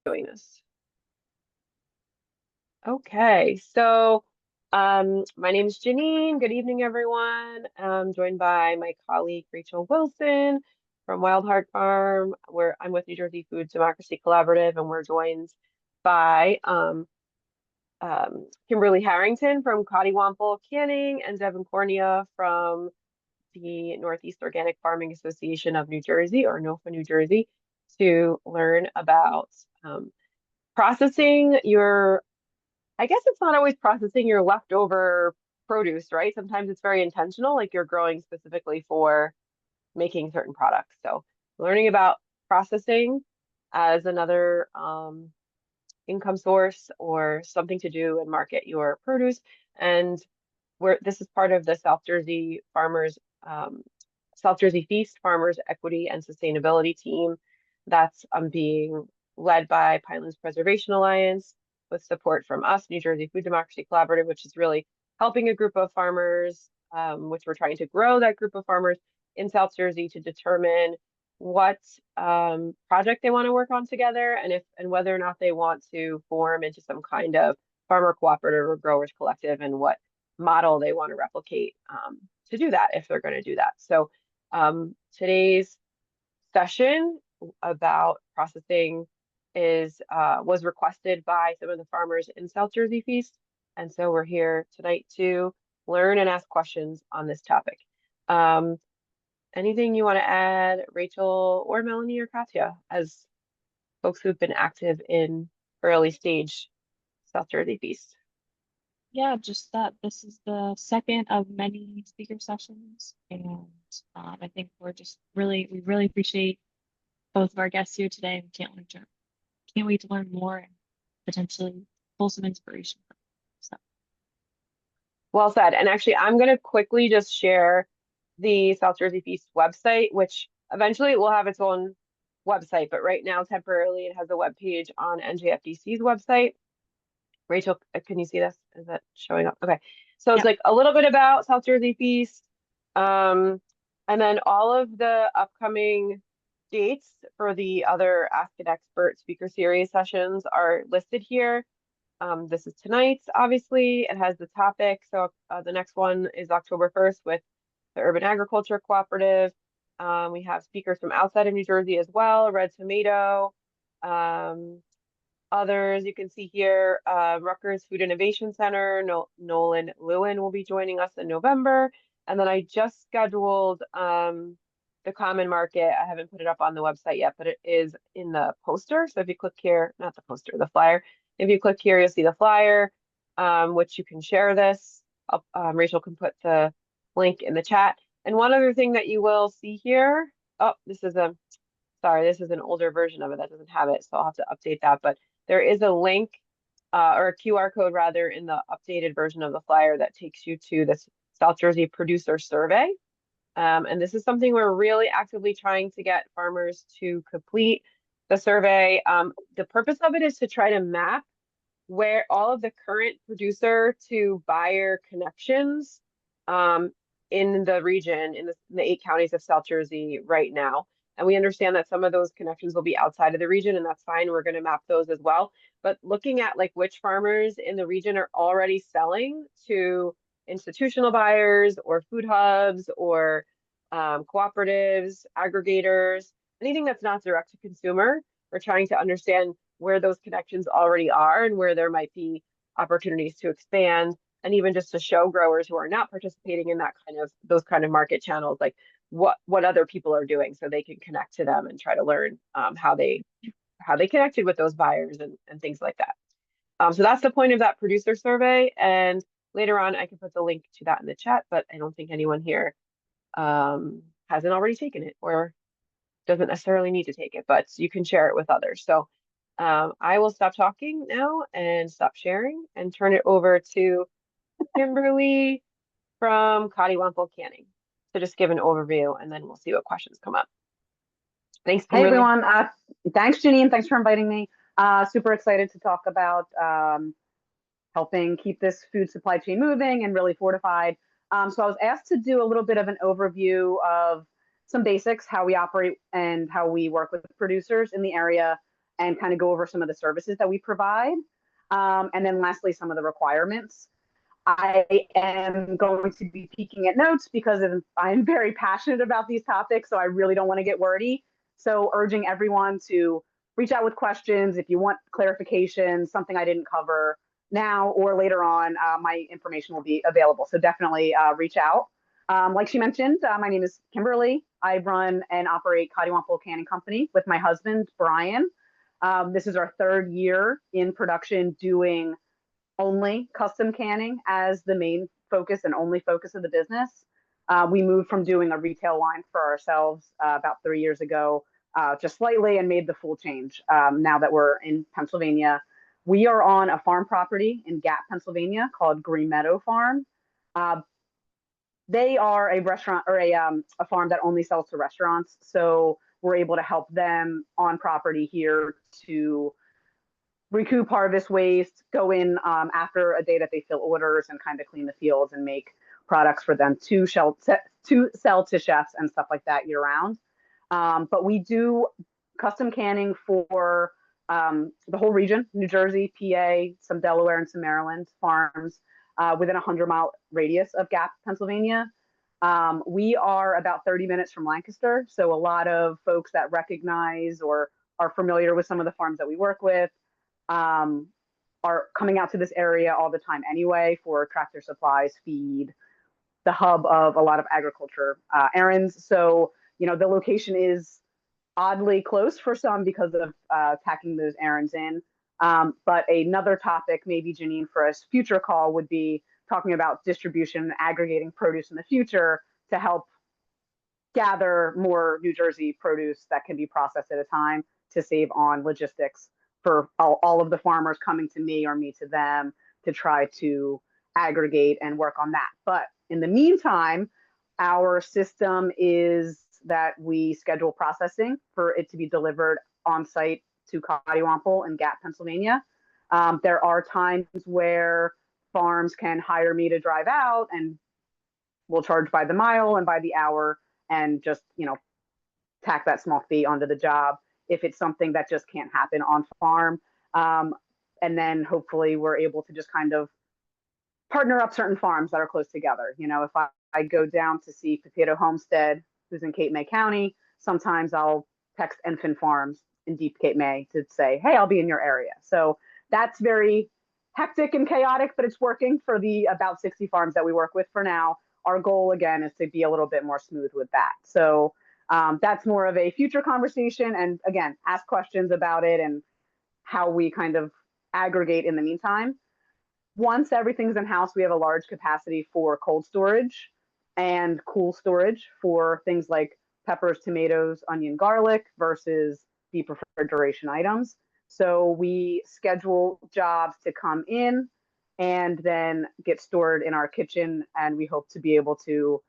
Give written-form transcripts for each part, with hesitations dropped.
doing this. Okay, so my name is Janine. Good evening, everyone. I'm joined by my colleague Rachel Wilson from Wild Heart Farm, where I'm with New Jersey Food Democracy Collaborative, and we're joined by Kimberly Harrington from Coddiwomple Canning and Devin Cornia from the Northeast Organic Farming Association of New Jersey, or NOFA New Jersey, to learn about processing your, I guess it's not always processing your leftover produce, right? Sometimes it's very intentional, like you're growing specifically for making certain products. So learning about processing as another income source or something to do and market your produce. And where this is part of the South Jersey Feast Farmers Equity and Sustainability team that's being led by Pinelands Preservation Alliance with support from us, New Jersey Food Democracy Collaborative, which is really helping a group of farmers, which we're trying to grow that group of farmers in South Jersey to determine what project they want to work on together and whether or not they want to form into some kind of farmer cooperative or growers collective and what model they want to replicate to do that if they're going to do that. So today's session about processing was requested by some of the farmers in South Jersey Feast. And so we're here tonight to learn and ask questions on this topic. Anything you want to add, Rachel or Melanie or Katya, as folks who've been active in early stage South Jersey Feast? Yeah, just that this is the second of many speaker sessions, and I think we really appreciate both of our guests here today, and can't wait to learn more and potentially pull some inspiration from them. So, Well said. And actually, I'm going to quickly just share the South Jersey Feast website, which eventually will have its own website, but right now, temporarily, it has a web page on NJFDC's website. Rachel, can you see this? Is that showing up? Okay. So it's yep. like a little bit about South Jersey Feast, and then all of the upcoming dates for the other Ask an Expert speaker series sessions are listed here. This is tonight's, obviously. It has the topic. So the next one is October 1st with the Urban Agriculture Cooperative. We have speakers from outside of New Jersey as well, Red Tomato. Others you can see here, Rutgers Food Innovation Center, Nolan Lewin will be joining us in November. And then I just scheduled the Common Market. I haven't put it up on the website yet, but it is in the poster. So if you click here, not the poster, the flyer. If you click here, you'll see the flyer, which you can share this. Rachel can put the link in the chat. And one other thing that you will see here, oh, this is an older version of it that doesn't have it, so I'll have to update that. But there is a link or a QR code rather in the updated version of the flyer that takes you to this South Jersey producer survey. And this is something we're really actively trying to get farmers to complete the survey. The purpose of it is to try to map where all of the current producer to buyer connections in the region, in the 8 counties of South Jersey right now. And we understand that some of those connections will be outside of the region, and that's fine. We're going to map those as well. But looking at like which farmers in the region are already selling to institutional buyers or food hubs or cooperatives, aggregators, anything that's not direct to consumer, we're trying to understand where those connections already are and where there might be opportunities to expand, and even just to show growers who are not participating in those kind of market channels, like what other people are doing, so they can connect to them and try to learn how they connected with those buyers and things like that. So that's the point of that producer survey. And later on, I can put the link to that in the chat, but I don't think anyone here hasn't already taken it or doesn't necessarily need to take it, but you can share it with others. So I will stop talking now and stop sharing and turn it over to Kimberly from Coddiwomple Canning to just give an overview, and then we'll see what questions come up. Thanks, Hey Kimberly. everyone. Thanks, Janine. Thanks for inviting me. Super excited to talk about helping keep this food supply chain moving and really fortified. So I was asked to do a little bit of an overview of some basics, how we operate and how we work with producers in the area. and kind of go over some of the services that we provide. And then lastly, some of the requirements. I am going to be peeking at notes because I'm very passionate about these topics, so I really don't want to get wordy. So urging everyone to reach out with questions if you want clarification, something I didn't cover now or later on, my information will be available. So definitely reach out. Like she mentioned, my name is Kimberly. I run and operate Coddiwomple Canning Company with my husband, Brian. This is our 3rd year in production doing only custom canning as the main focus and only focus of the business. We moved from doing a retail line for ourselves about 3 years ago, just slightly, and made the full change now that we're in Pennsylvania. We are on a farm property in Gap, Pennsylvania called Green Meadow Farm. They are a restaurant or a farm that only sells to restaurants. So we're able to help them on property here to recoup harvest waste, go in after a day that they fill orders and kind of clean the fields and make products for them to sell to chefs and stuff like that year round. But we do custom canning for the whole region, New Jersey, PA, some Delaware and some Maryland farms within a 100-mile radius of Gap, Pennsylvania. We are about 30 minutes from Lancaster. So a lot of folks that recognize or are familiar with some of the farms that we work with are coming out to this area all the time anyway for tractor supplies, feed, the hub of a lot of agriculture errands. So, you know, the location is oddly close for some because of tacking those errands in. But another topic, maybe Janine, for a future call would be talking about distribution and aggregating produce in the future to help gather more New Jersey produce that can be processed at a time to save on logistics for all of the farmers coming to me or me to them to try to aggregate and work on that. But in the meantime, our system is that we schedule processing for it to be delivered on site to Coddiwomple in Gap, Pennsylvania. There are times where farms can hire me to drive out and we'll charge by the mile and by the hour and just, you know, tack that small fee onto the job if it's something that just can't happen on farm. And then hopefully we're able to just kind of partner up certain farms that are close together. You know, if I go down to see Potato Homestead, who's in Cape May County, sometimes I'll text Enfant Farms in Deep Cape May to say, hey, I'll be in your area. So that's very hectic and chaotic, but it's working for the about 60 farms that we work with for now. Our goal, again, is to be a little bit more smooth with that. So that's more of a future conversation. And again, ask questions about it and how we kind of aggregate in the meantime. Once everything's in-house, we have a large capacity for cold storage and cool storage for things like peppers, tomatoes, onion, garlic versus deep refrigeration items. So we schedule jobs to come in and then get stored in our kitchen, and we hope to be able to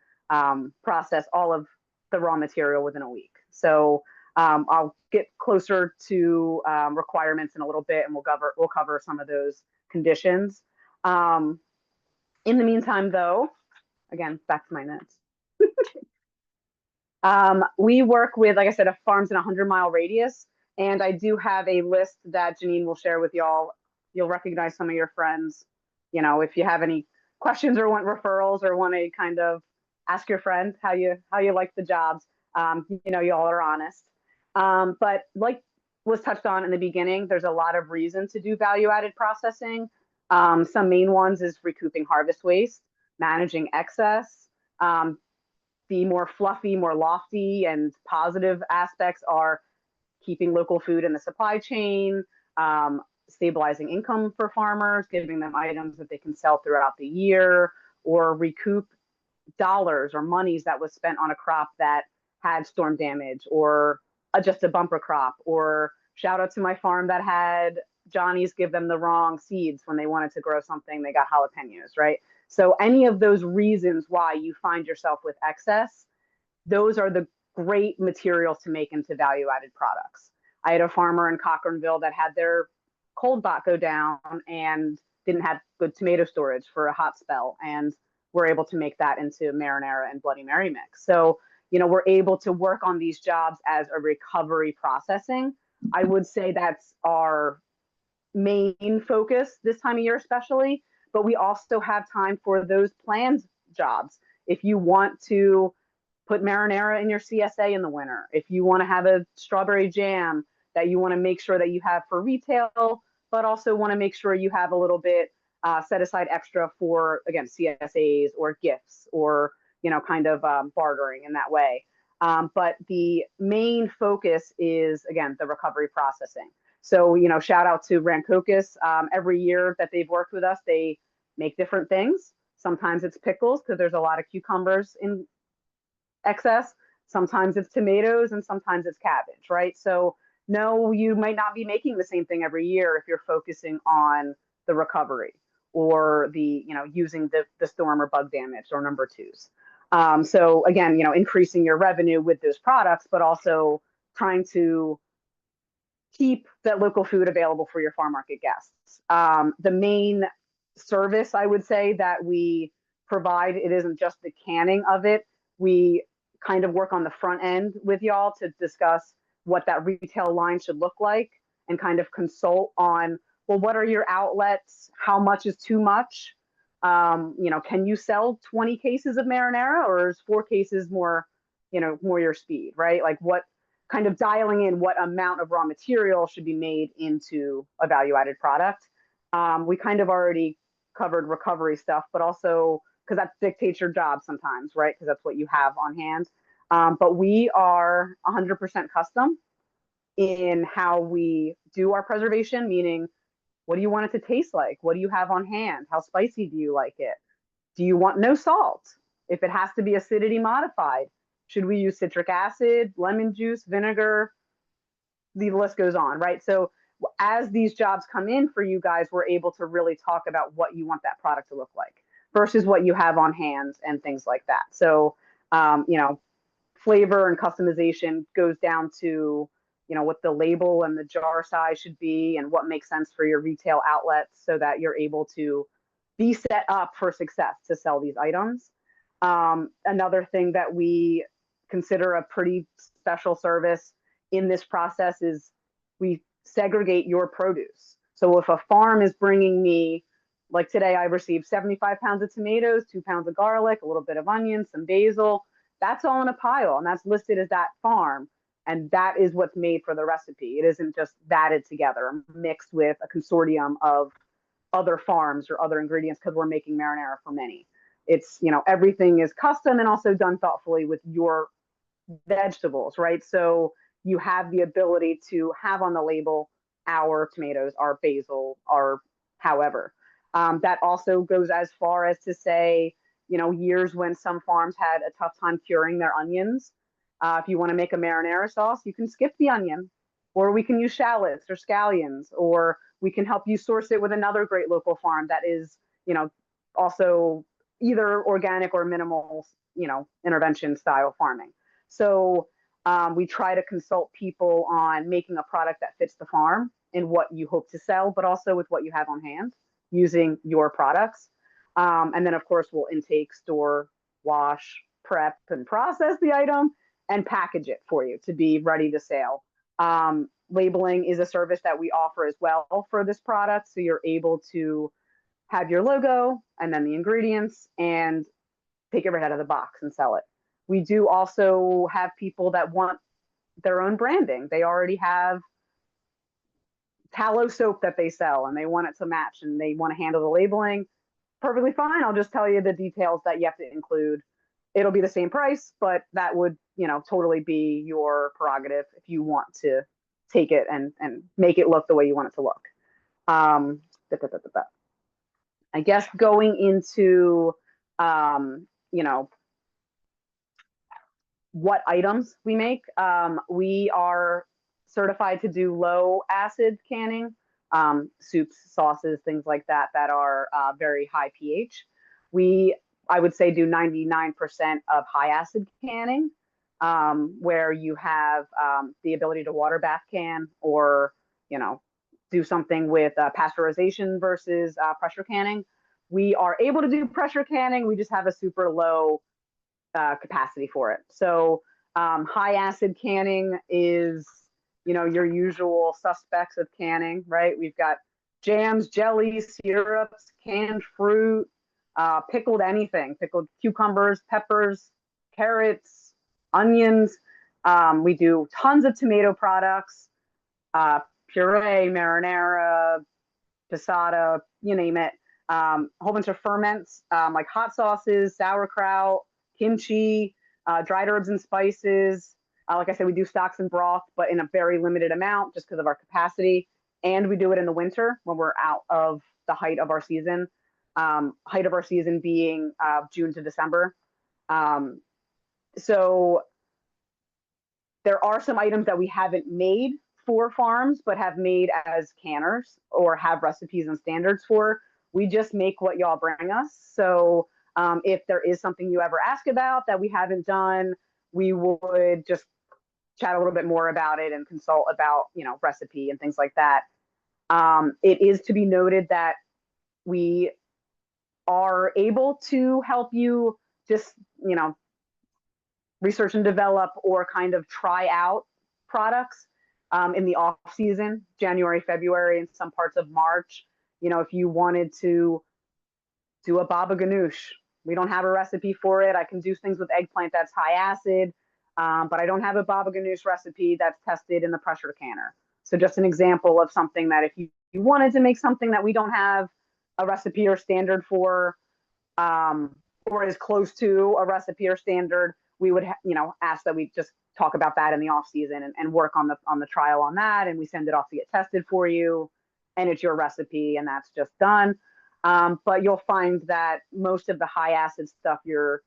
process all of the raw material within a week. So I'll get closer to requirements in a little bit, and we'll cover some of those conditions. In the meantime, though, again, back to my notes. We work with, like I said, farms in a 100-mile radius, and I do have a list that Janine will share with y'all. You'll recognize some of your friends. You know, if you have any questions or want referrals or want to kind of ask your friend how you like the jobs, you know, y'all are honest. But like was touched on in the beginning, there's a lot of reason to do value-added processing. Some main ones is recouping harvest waste, managing excess. The more fluffy, more lofty and positive aspects are keeping local food in the supply chain, stabilizing income for farmers, giving them items that they can sell throughout the year, or recoup dollars or monies that was spent on a crop that had storm damage, or just a bumper crop, or shout out to my farm that had Johnny's give them the wrong seeds when they wanted to grow something, they got jalapenos, right? So any of those reasons why you find yourself with excess, those are the great materials to make into value-added products. I had a farmer in Cochranville that had their cold bot go down and didn't have good tomato storage for a hot spell, and we're able to make that into marinara and Bloody Mary mix. So, you know, we're able to work on these jobs as a recovery processing I would say that's our main focus this time of year, especially. But we also have time for those planned jobs. If you want to put marinara in your CSA in the winter, if you want to have a strawberry jam that you want to make sure that you have for retail, but also want to make sure you have a little bit set aside extra for, again, CSAs or gifts or, kind of bartering in that way. But the main focus is, again, the recovery processing. So, shout out to Rancocus. Every year that they've worked with us, they make different things. Sometimes it's pickles because there's a lot of cucumbers in excess. Sometimes it's tomatoes and sometimes it's cabbage, right? So no, you might not be making the same thing every year if you're focusing on the recovery or the, using the storm or bug damage or number twos. So again, increasing your revenue with those products, but also trying to keep that local food available for your farm market guests. The main service, I would say, that we provide, it isn't just the canning of it. We kind of work on the front end with y'all to discuss what that retail line should look like and kind of consult on, well, what are your outlets? How much is too much? Can you sell 20 cases of marinara, or is 4 cases more, more your speed, right? Like what kind of dialing in what amount of raw material should be made into a value-added product. We kind of already covered recovery stuff, but also because that dictates your job sometimes, right? Because that's what you have on hand. But we are 100% custom in how we do our preservation, meaning what do you want it to taste like? What do you have on hand? How spicy do you like it? Do you want no salt? If it has to be acidity modified, should we use citric acid, lemon juice, vinegar? The list goes on, right? So as these jobs come in for you guys, we're able to really talk about what you want that product to look like versus what you have on hand and things like that. So, flavor and customization goes down to, what the label and the jar size should be and what makes sense for your retail outlets so that you're able to be set up for success to sell these items. Another thing that we consider a pretty special service in this process is we segregate your produce. So if a farm is bringing me, like today, I received 75 pounds of tomatoes, 2 pounds of garlic, a little bit of onion, some basil. That's all in a pile, and that's listed as that farm. And that is what's made for the recipe. It isn't just batted together, mixed with a consortium of other farms or other ingredients because we're making marinara for many. It's, everything is custom and also done thoughtfully with your vegetables, right? So you have the ability to have on the label our tomatoes, our basil, our however. That also goes as far as to say, years when some farms had a tough time curing their onions. If you want to make a marinara sauce, you can skip the onion, or we can use shallots or scallions, or we can help you source it with another great local farm that is, also either organic or minimal, intervention style farming. So we try to consult people on making a product that fits the farm and what you hope to sell, but also with what you have on hand using your products. And then, of course, we'll intake, store, wash, prep, and process the item and package it for you to be ready to sell. Labeling is a service that we offer as well for this product. So you're able to have your logo and then the ingredients and take it right out of the box and sell it. We do also have people that want their own branding. They already have tallow soap that they sell and they want it to match and they want to handle the labeling. Perfectly fine. I'll just tell you the details that you have to include. It'll be the same price, but that would, totally be your prerogative if you want to take it and make it look the way you want it to look. I guess going into, what items we make. We are certified to do low acid canning, soups, sauces, things like that, that are very high pH. I would say, do 99% of high acid canning, where you have the ability to water bath can or, do something with pasteurization versus pressure canning. We are able to do pressure canning. We just have a super low capacity for it. So high acid canning is your usual suspects of canning, right? We've got jams, jellies, syrups, canned fruit, pickled anything, pickled cucumbers, peppers, carrots, onions. We do tons of tomato products, puree, marinara, passata, you name it. A whole bunch of ferments, like hot sauces, sauerkraut, kimchi, dried herbs and spices. Like I said, we do stocks and broth, but in a very limited amount just because of our capacity. And we do it in the winter when we're out of the height of our season. Height of our season being June to December. So there are some items that we haven't made for farms, but have made as canners or have recipes and standards for. We just make what y'all bring us. So if there is something you ever ask about that we haven't done, we would just chat a little bit more about it and consult about, recipe and things like that. It is to be noted that we are able to help you just, research and develop or kind of try out products in the off season, January, February, and some parts of March. If you wanted to do a baba ganoush, we don't have a recipe for it. I can do things with eggplant that's high acid, but I don't have a baba ganoush recipe that's tested in the pressure canner. So just an example of something that if you wanted to make something that we don't have a recipe or standard for, or is close to a recipe or standard, we would ask that we just talk about that in the off season and work on the trial on that, and we send it off to get tested for you, and it's your recipe, and that's just done. But you'll find that most of the high acid stuff you're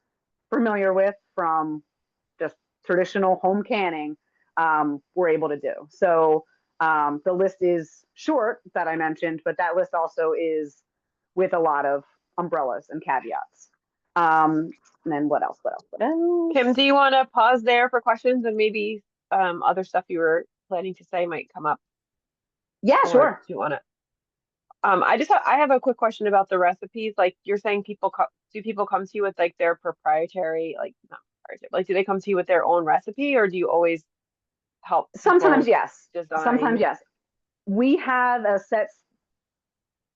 familiar with from just traditional home canning, we're able to do. So the list is short that I mentioned, but that list also is with a lot of umbrellas and caveats. And then what else? Kim, do you want to pause there for questions, and maybe other stuff you were planning to say might come up? Yeah, Or sure. do you want to? I have a quick question about the recipes. Like you're saying, do people come to you with like their proprietary, like not proprietary, like do they come to you with their own recipe, or do you always help Sometimes people yes. Sometimes design? yes. We have a set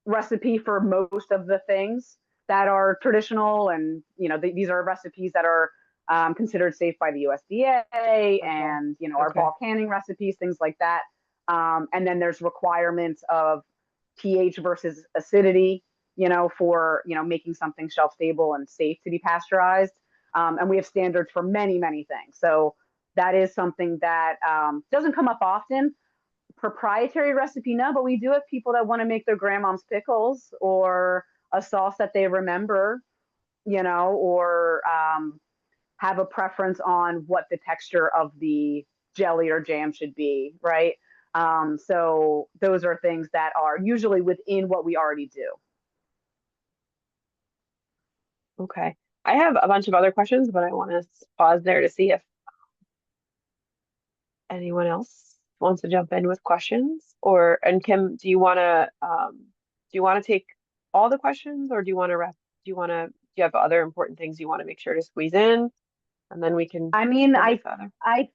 recipe for most of the things that are traditional, and these are recipes that are considered safe by the USDA, and our bulk canning recipes, things like that. And then there's requirements of pH versus acidity, for making something shelf stable and safe to be pasteurized. And we have standards for many, many things. So that is something that doesn't come up often. Proprietary recipe, no, but we do have people that want to make their grandmom's pickles or a sauce that they remember, or have a preference on what the texture of the jelly or jam should be, right? So those are things that are usually within what we already do. Okay. I have a bunch of other questions, but I want to pause there to see if anyone else wants to jump in with questions. And Kim, do you want to take all the questions, or do you have other important things you want to make sure to squeeze in, and then we can. I mean, I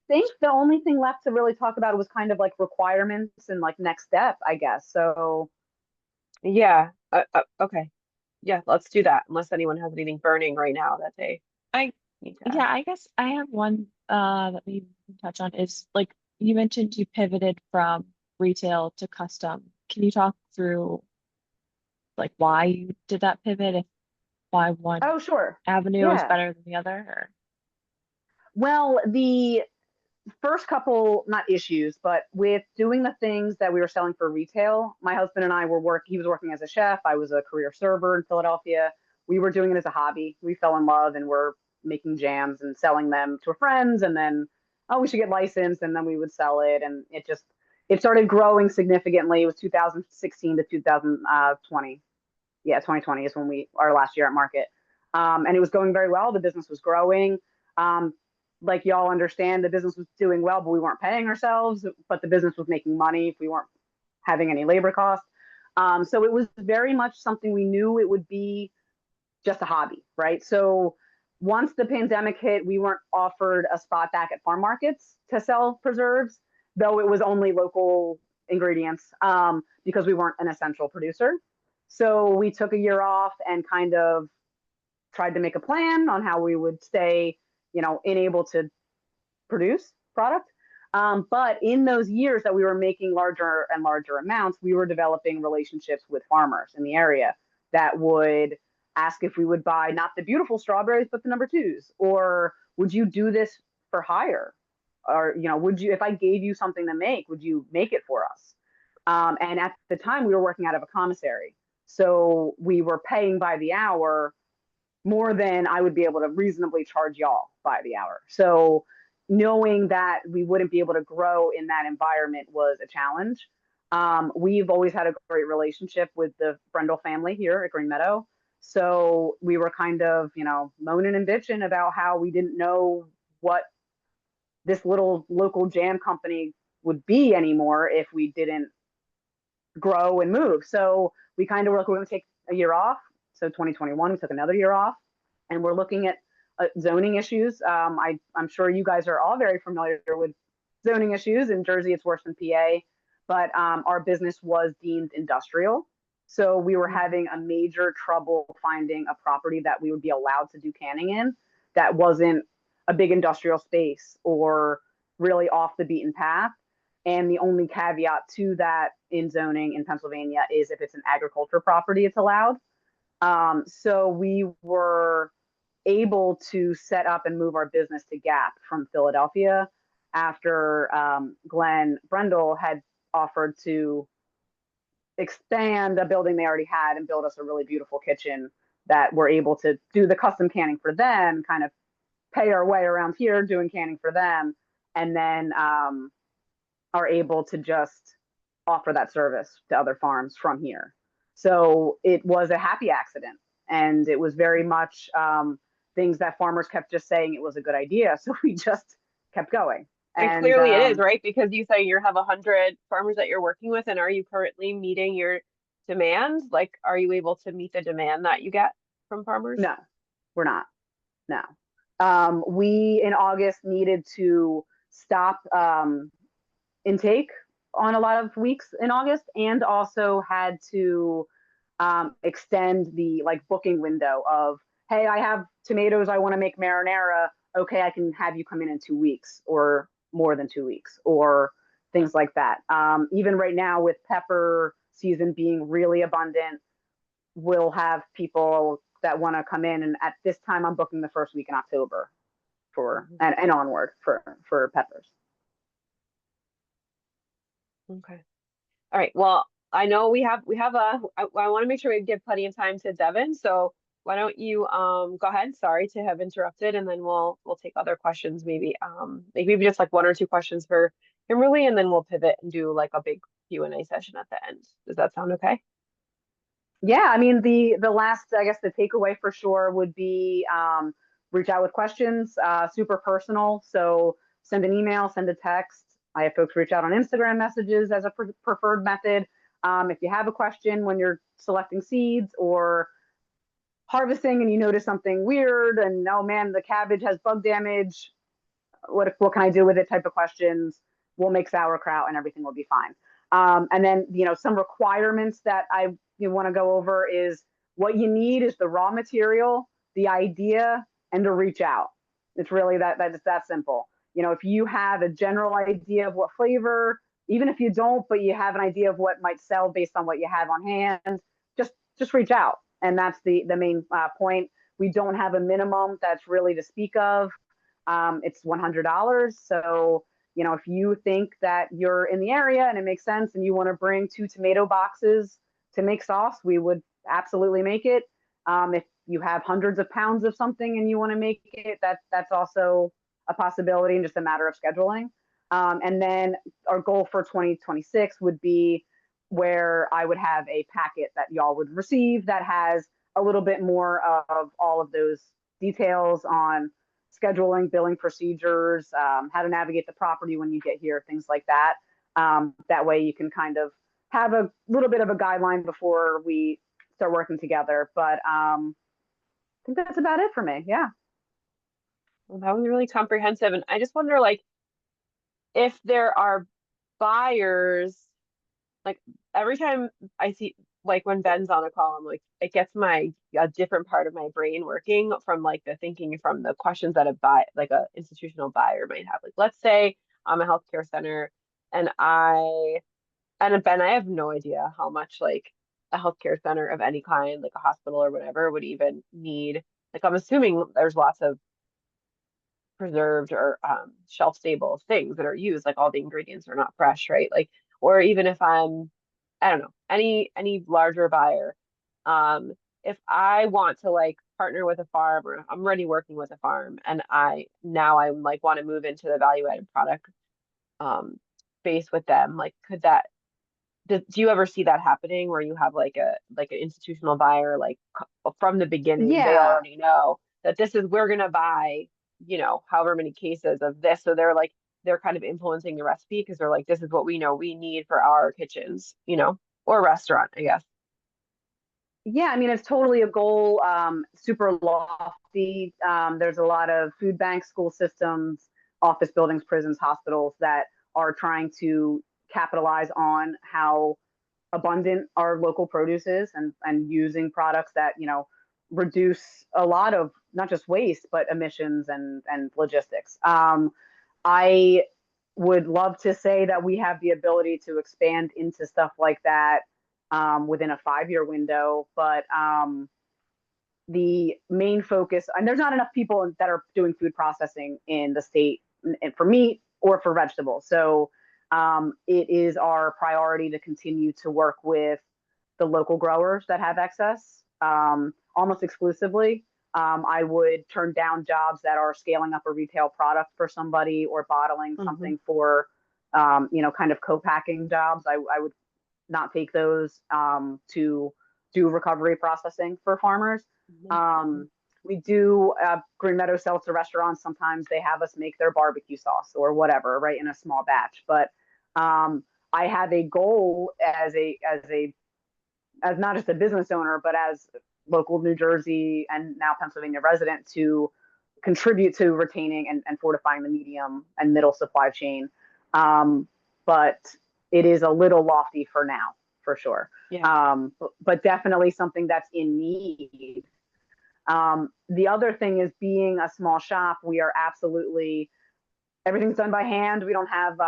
think the only thing left to really talk about was kind of like requirements and like next step, I guess. So yeah, okay, yeah, let's do that. Unless anyone has anything burning right now that they need to ask. Yeah, I guess I have one that we can touch on is like you mentioned you pivoted from retail to custom. Can you talk through like why you did that pivot, if why one sure. avenue is better than the other? Or? Well, the first couple, not issues, but with doing the things that we were selling for retail, my husband and I he was working as a chef. I was a career server in Philadelphia. We were doing it as a hobby. We fell in love and were making jams and selling them to our friends. And then, we should get licensed, and then we would sell it. And it started growing significantly. It was 2016 to 2020. Yeah, 2020 is when our last year at market. And it was going very well. The business was growing. Like y'all understand, the business was doing well, but we weren't paying ourselves, but the business was making money if we weren't having any labor costs. So it was very much something we knew it would be just a hobby, right? So once the pandemic hit, we weren't offered a spot back at farm markets to sell preserves. though it was only local ingredients, because we weren't an essential producer. So we took a year off and kind of tried to make a plan on how we would stay, able to produce product. But in those years that we were making larger and larger amounts, we were developing relationships with farmers in the area that would ask if we would buy not the beautiful strawberries, but the number twos, or would you do this for hire? Or, would you, if I gave you something to make, would you make it for us? And at the time we were working out of a commissary. So we were paying by the hour more than I would be able to reasonably charge y'all by the hour. So knowing that we wouldn't be able to grow in that environment was a challenge. We've always had a great relationship with the Brendel family here at Green Meadow. So we were kind of, moaning and bitching about how we didn't know what this little local jam company would be anymore if we didn't grow and move. So we kind of were like, we're going to take a year off. So 2021, we took another year off, and we're looking at zoning issues. I'm sure you guys are all very familiar with zoning issues. In Jersey, it's worse than PA, but our business was deemed industrial. So we were having a major trouble finding a property that we would be allowed to do canning in that wasn't a big industrial space or really off the beaten path. And the only caveat to that in zoning in Pennsylvania is if it's an agriculture property, it's allowed. So we were able to set up and move our business to Gap from Philadelphia after Glenn Brendel had offered to expand a building they already had and build us a really beautiful kitchen that we're able to do the custom canning for them, kind of pay our way around here doing canning for them, and then are able to just offer that service to other farms from here. So it was a happy accident, and it was very much things that farmers kept just saying it was a good idea. So we just kept going. And clearly it is, right? Because you say you have 100 farmers that you're working with, and are you currently meeting your demands? Like, are you able to meet the demand that you get from farmers? No, we're not. No. We in August needed to stop intake on a lot of weeks in August, and also had to extend the booking window of, hey, I have tomatoes I want to make marinara. Okay, I can have you come in 2 weeks or more than 2 weeks, or things like that. Even right now with pepper season being really abundant, we'll have people that want to come in, and at this time I'm booking the first week in October for and onward for peppers. Okay. All right. Well, I know I want to make sure we give plenty of time to Devin. So why don't you go ahead? Sorry to have interrupted, and then we'll take other questions, maybe maybe just like 1 or 2 questions for Kimberly, and then we'll pivot and do like a big Q&A session at the end. Does that sound okay? Yeah, I mean the last, I guess the takeaway for sure would be reach out with questions, super personal. So send an email, send a text. I have folks reach out on Instagram messages as a preferred method. If you have a question when you're selecting seeds or harvesting and you notice something weird and, oh man, the cabbage has bug damage, what can I do with it type of questions, we'll make sauerkraut and everything will be fine. And then, some requirements that you want to go over is what you need is the raw material, the idea, and to reach out. It's really it's that simple. If you have a general idea of what flavor, even if you don't, but you have an idea of what might sell based on what you have on hand, just reach out. And that's the main point. We don't have a minimum that's really to speak of. It's $100. So, if you think that you're in the area and it makes sense and you want to bring 2 tomato boxes to make sauce, we would absolutely make it. If you have hundreds of pounds of something and you want to make it, that's also a possibility, and just a matter of scheduling. And then our goal for 2026 would be where I would have a packet that y'all would receive that has a little bit more of all of those details on scheduling, billing procedures, how to navigate the property when you get here, things like that. That way you can kind of have a little bit of a guideline before we start working together. But I think that's about it for me. Yeah. Well, that was really comprehensive. And I just wonder, like, if there are buyers, like every time I see, like when Ben's on a call, I'm like, it gets a different part of my brain working from like the thinking from the questions that like a institutional buyer might have. Like, let's say I'm a healthcare center and Ben, I have no idea how much like a healthcare center of any kind, like a hospital or whatever, would even need. Like, I'm assuming there's lots of preserved or shelf stable things that are used, like all the ingredients are not fresh, right? Like, or even if I don't know, any larger buyer, if I want to like partner with a farm or I'm already working with a farm and I'm like want to move into the value added product space with them, like do you ever see that happening where you have like an institutional buyer like from the beginning they Yeah. already know that this is we're gonna buy, however many cases of this, so they're kind of influencing the recipe because they're like, this is what we know we need for our kitchens, or restaurant, I guess. Yeah, I mean, it's totally a goal, super lofty. There's a lot of food banks, school systems, office buildings, prisons, hospitals that are trying to capitalize on how abundant our local produce is, and using products that, reduce a lot of not just waste, but emissions and logistics. I would love to say that we have the ability to expand into stuff like that within a 5-year window, but the main focus, and there's not enough people that are doing food processing in the state for meat or for vegetables. So it is our priority to continue to work with the local growers that have excess almost exclusively. I would turn down jobs that are scaling up a retail product for somebody or bottling something for, kind of co-packing jobs. I would not take those to do recovery processing for farmers. We do Green Meadow sells to restaurants. Sometimes they have us make their barbecue sauce or whatever, right, in a small batch. But I have a goal as not just a business owner, but as local New Jersey and now Pennsylvania resident to contribute to retaining and fortifying the medium and middle supply chain. But it is a little lofty for now, for sure. Yeah. But definitely something that's in need. The other thing is, being a small shop, we are absolutely, everything's done by hand. We don't have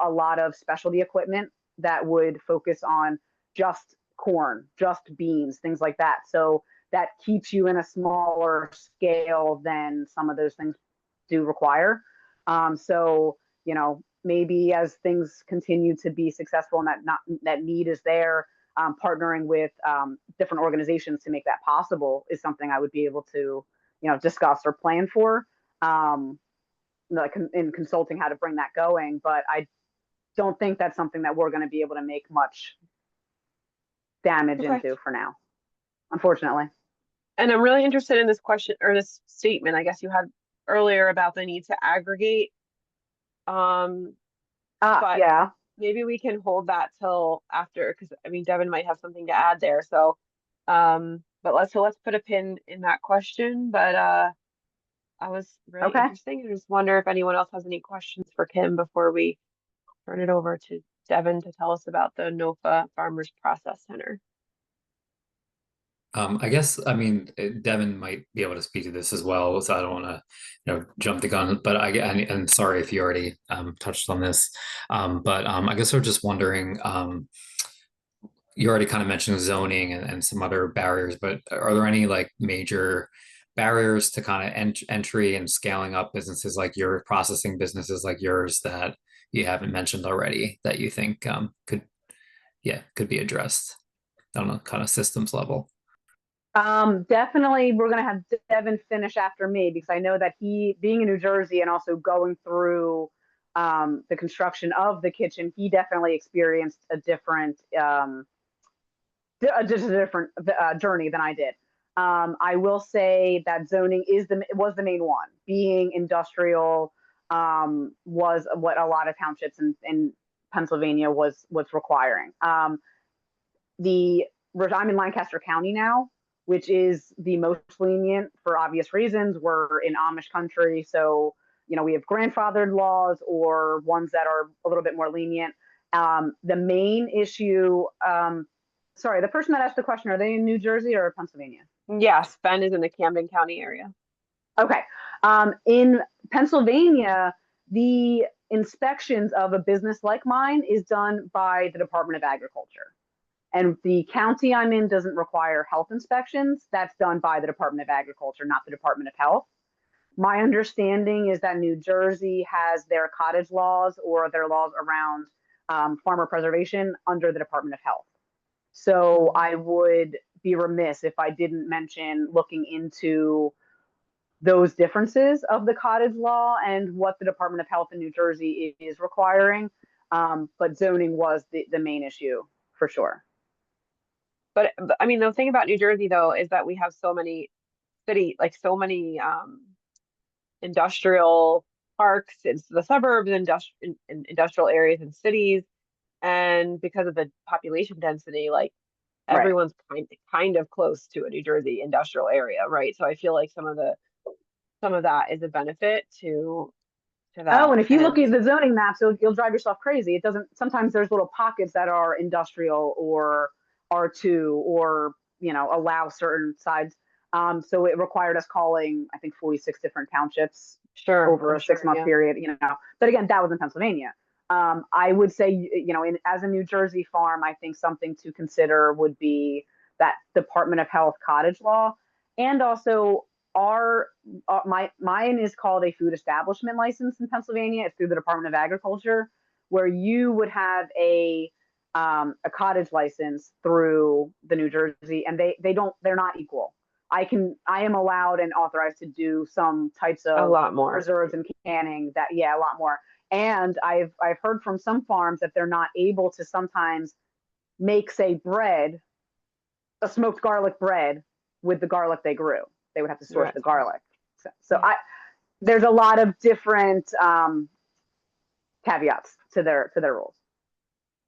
a lot of specialty equipment that would focus on just corn, just beans, things like that. So that keeps you in a smaller scale than some of those things do require. So, maybe as things continue to be successful and that need is there, partnering with different organizations to make that possible is something I would be able to, discuss or plan for. Like in consulting how to bring that going, but I don't think that's something that we're going to be able to make much damage Okay. into for now, unfortunately. And I'm really interested in this question or this statement, I guess you had earlier about the need to aggregate. But Yeah. maybe we can hold that till after, because I mean Devin might have something to add there. So, but let's put a pin in that question. But I was really Okay. interesting. I just wonder if anyone else has any questions for Kim before we turn it over to Devin to tell us about the NOFA Farmers Process Center. I guess, I mean, Devin might be able to speak to this as well, so I don't want to, jump the gun. But and sorry if you already touched on this. But I guess we're just wondering. You already kind of mentioned zoning and some other barriers, but are there any like major barriers to kind of entry and scaling up businesses like your processing businesses like yours that you haven't mentioned already that you think could be addressed on a kind of systems level? Definitely, we're going to have Devin finish after me because I know that he, being in New Jersey and also going through the construction of the kitchen, he definitely experienced a different, just a different journey than I did. I will say that zoning was the main one. Being industrial was what a lot of townships in Pennsylvania was requiring. I'm in Lancaster County now, which is the most lenient for obvious reasons. We're in Amish country, so we have grandfathered laws or ones that are a little bit more lenient. The main issue, sorry, the person that asked the question, are they in New Jersey or Pennsylvania? Yes, Ben is in the Camden County area. Okay. In Pennsylvania, the inspections of a business like mine is done by the Department of Agriculture. And the county I'm in doesn't require health inspections. That's done by the Department of Agriculture, not the Department of Health. My understanding is that New Jersey has their cottage laws or their laws around farmer preservation under the Department of Health. So I would be remiss if I didn't mention looking into those differences of the cottage law and what the Department of Health in New Jersey is requiring. But zoning was the main issue for sure. But I mean, the thing about New Jersey though is that we have so many so many industrial parks in the suburbs, industrial areas and cities, and because of the population density, like everyone's kind of close to a New Jersey industrial area, right? So I feel like some of that is a benefit to that. Oh, and if you look at the zoning maps, you'll drive yourself crazy. It doesn't, sometimes there's little pockets that are industrial or R2 or, allow certain sides. So it required us calling, I think, 46 different townships over a 6-month period, But again, that was in Pennsylvania. I would say, as a New Jersey farm, I think something to consider would be that Department of Health cottage law. And also mine is called a food establishment license in Pennsylvania. It's through the Department of Agriculture, where you would have a cottage license through the New Jersey, and they're not equal. I am allowed and authorized to do some types of a lot more preserves and canning a lot more. And I've heard from some farms that they're not able to sometimes make, say, a smoked garlic bread with the garlic they grew. They would have to source the garlic. So there's a lot of different caveats to their rules.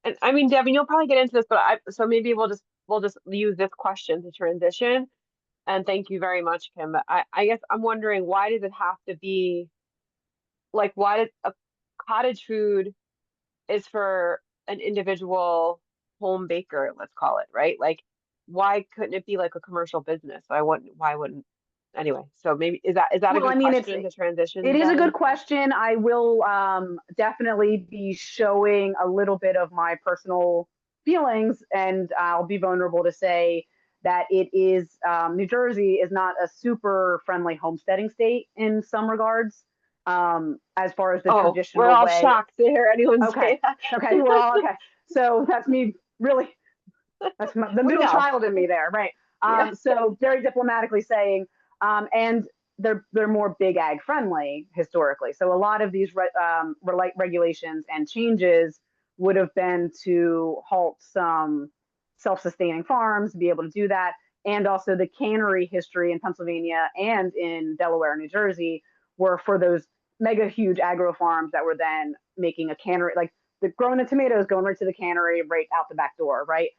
And I mean, Devin, you'll probably get into this, but so maybe we'll just use this question to transition. And thank you very much, Kim. But I guess I'm wondering, why does it have to be like, why did a cottage food is for an individual home baker, let's call it, right? Like, why couldn't it be like a commercial business? Why wouldn't anyway? So maybe is that a good question to transition? It is a good question. I will definitely be showing a little bit of my personal feelings, and I'll be vulnerable to say that it is New Jersey is not a super friendly homesteading state in some regards. As far as the traditional we're all way. shocked to hear anyone say that. Okay, we're all okay. So that's me, really. That's the middle child in me there, right? So very diplomatically saying, and they're more big ag friendly historically. So a lot of these regulations and changes would have been to halt some self-sustaining farms, be able to do that, and also the cannery history in Pennsylvania and in Delaware and New Jersey were for those mega huge agro farms that were then making a cannery, like growing the tomatoes, going right to the cannery, right out the back door, right?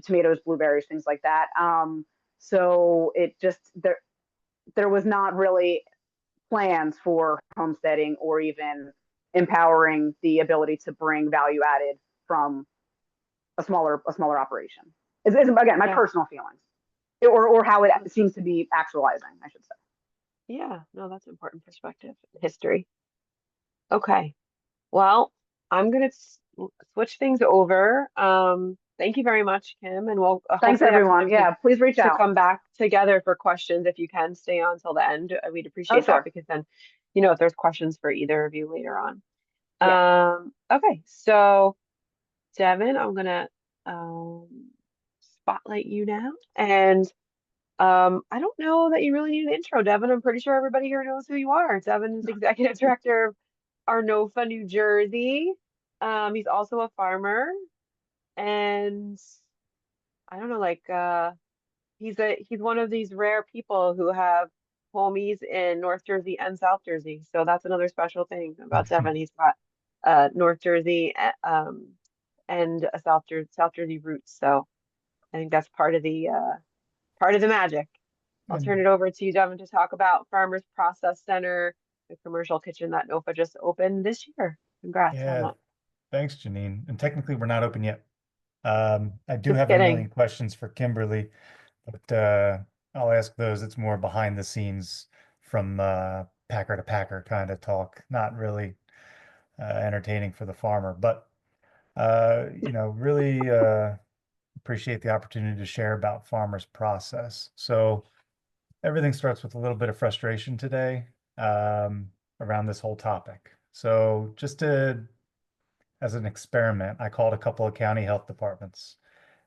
Tomatoes, blueberries, things like that. So it just, there was not really plans for homesteading or even empowering the ability to bring value added from a smaller operation. It's again, my personal feelings or how it seems to be actualizing, I should say. Yeah, no, that's important perspective, history. Okay, well, I'm gonna switch things over. Thank you very much, Kim, and we'll thanks everyone. Yeah, please reach out to come back together for questions if you can stay on till the end. We'd appreciate that because then, if there's questions for either of you later on. Yeah. Okay, so Devin, I'm gonna spotlight you now, and I don't know that you really need an intro, Devin. I'm pretty sure everybody here knows who you are. Devin is executive director of our NOFA, New Jersey. He's also a farmer, and I don't know, like he's one of these rare people who have homies in North Jersey and South Jersey. So that's another special thing about Devin. He's got North Jersey and a South Jersey roots. So I think that's part of the magic. I'll turn it over to you, Devin, to talk about Farmers Process Center, the commercial kitchen that NOFA just opened this year. Congrats on that. Thanks, Janine. And technically, we're not open yet. I do Just have a kidding. million questions for Kimberly, but I'll ask those. It's more behind the scenes from packer to packer kind of talk, not really entertaining for the farmer. But really appreciate the opportunity to share about farmers' process. So everything starts with a little bit of frustration today around this whole topic. So just as an experiment, I called a couple of county health departments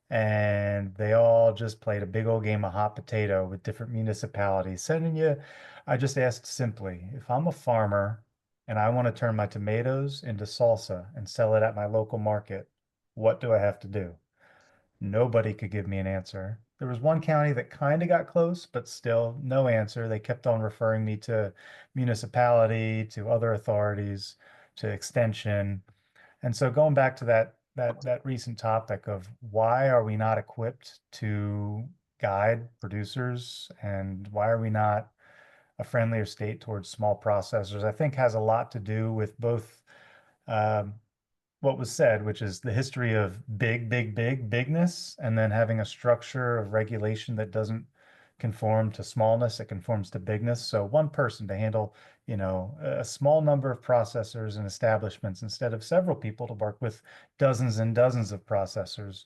and they all just played a big old game of hot potato with different municipalities. I just asked simply, if I'm a farmer and I want to turn my tomatoes into salsa and sell it at my local market, what do I have to do? Nobody could give me an answer. There was one county that kind of got close, but still no answer. They kept on referring me to municipality, to other authorities, to extension. And so going back to that recent topic of why are we not equipped to guide producers and why are we not a friendlier state towards small processors, I think has a lot to do with both um, what was said, which is the history of bigness, and then having a structure of regulation that doesn't conform to smallness, it conforms to bigness. So one person to handle, a small number of processors and establishments instead of several people to work with dozens and dozens of processors.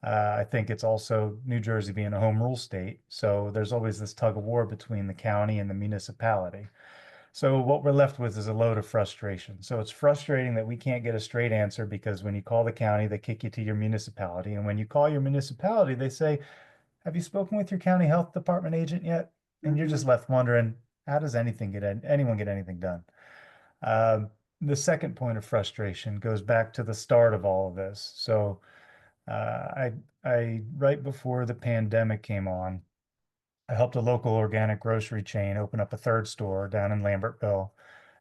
I think it's also New Jersey being a home rule state. So there's always this tug of war between the county and the municipality. So what we're left with is a load of frustration. So it's frustrating that we can't get a straight answer because when you call the county, they kick you to your municipality. And when you call your municipality, they say, have you spoken with your county health department agent yet? And you're just left wondering, how does anyone get anything done? The second point of frustration goes back to the start of all of this. So I right before the pandemic came on, I helped a local organic grocery chain open up a third store down in Lambertville,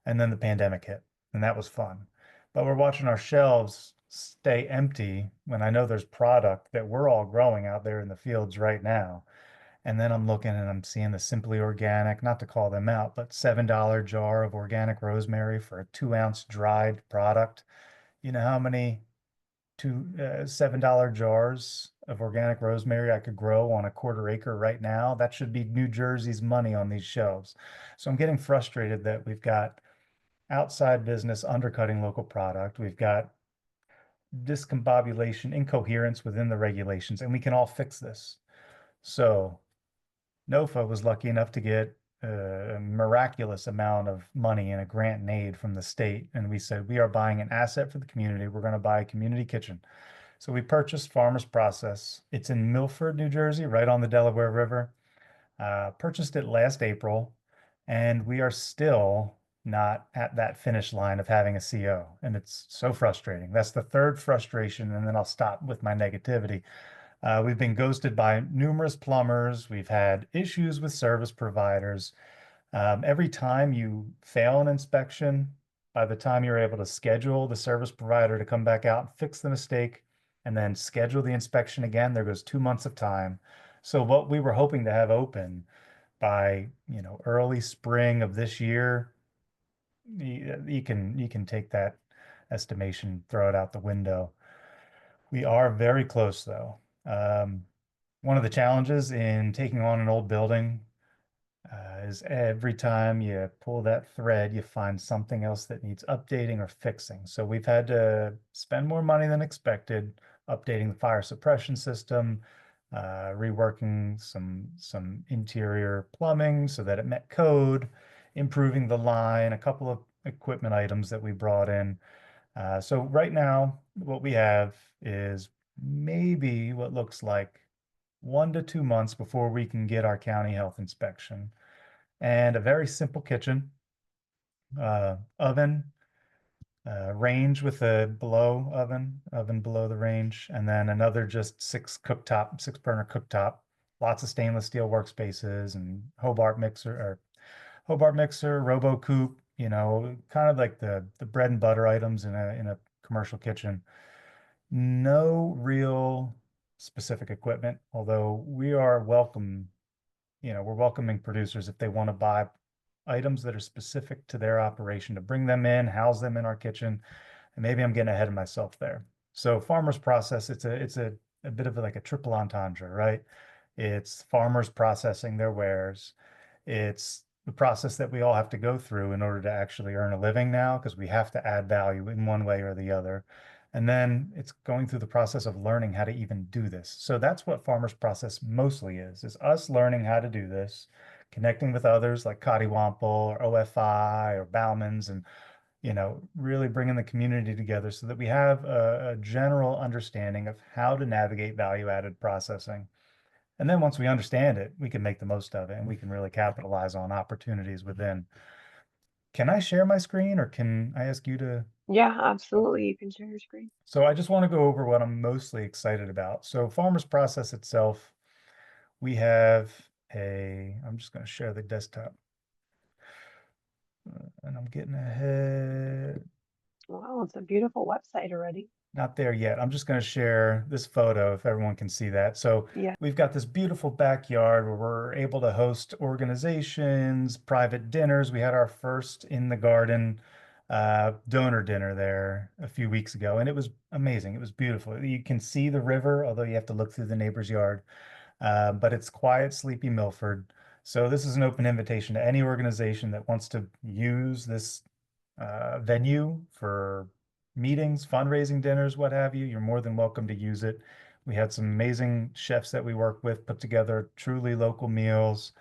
and then the pandemic hit, and that was fun. But we're watching our shelves stay empty when I know there's product that we're all growing out there in the fields right now. And then I'm looking and I'm seeing the Simply Organic, not to call them out, but $7 jar of organic rosemary for a 2-ounce dried product. You know how many $7 jars of organic rosemary I could grow on a quarter acre right now? That should be New Jersey's money on these shelves. So I'm getting frustrated that we've got outside business undercutting local product. We've got discombobulation, incoherence within the regulations, and we can all fix this. So NOFA was lucky enough to get a miraculous amount of money in a grant and aid from the state. And we said, we are buying an asset for the community. We're going to buy a community kitchen. So we purchased Farmers Process. It's in Milford, New Jersey, right on the Delaware River. Purchased it last April, and we are still not at that finish line of having a CO. And it's so frustrating. That's the third frustration. And then I'll stop with my negativity. We've been ghosted by numerous plumbers. We've had issues with service providers. Every time you fail an inspection, by the time you're able to schedule the service provider to come back out and fix the mistake and then schedule the inspection again, there goes 2 months of time. So what we were hoping to have open by, early spring of this year, you can take that estimation, throw it out the window. We are very close though. One of the challenges in taking on an old building is every time you pull that thread, you find something else that needs updating or fixing. So we've had to spend more money than expected, updating the fire suppression system, reworking some interior plumbing so that it met code, improving the line, a couple of equipment items that we brought in. So right now, what we have is maybe what looks like 1 to 2 months before we can get our county health inspection, and a very simple kitchen, oven, range with a oven below the range, and then another just 6-burner cooktop, lots of stainless steel workspaces and Hobart mixer, Robo Coupe, kind of like the bread and butter items in a commercial kitchen. No real specific equipment, although we're welcoming producers if they want to buy items that are specific to their operation to bring them in, house them in our kitchen, And maybe I'm getting ahead of myself there. So farmers process, it's a bit of like a triple entendre, right? It's farmers processing their wares. It's the process that we all have to go through in order to actually earn a living now, because we have to add value in one way or the other. And then it's going through the process of learning how to even do this. So that's what farmers process mostly is us learning how to do this, connecting with others like Coddiwomple or OFI or Bauman's, and really bringing the community together so that we have a general understanding of how to navigate value-added processing. And then once we understand it, we can make the most of it and we can really capitalize on opportunities within. Can I share my screen or can I ask you to? Yeah, absolutely. You can share your screen. So I just want to go over what I'm mostly excited about. So farmers process itself, we have I'm just going to share the desktop. And I'm getting ahead. Wow, it's a beautiful website already. Not there yet. I'm just going to share this photo if everyone can see that. So Yeah. we've got this beautiful backyard where we're able to host organizations, private dinners. We had our first in the garden donor dinner there a few weeks ago, and it was amazing. It was beautiful. You can see the river, although you have to look through the neighbor's yard. But it's quiet, sleepy Milford. So this is an open invitation to any organization that wants to use this venue for meetings, fundraising dinners, what have you. You're more than welcome to use it. We had some amazing chefs that we work with put together truly local meals.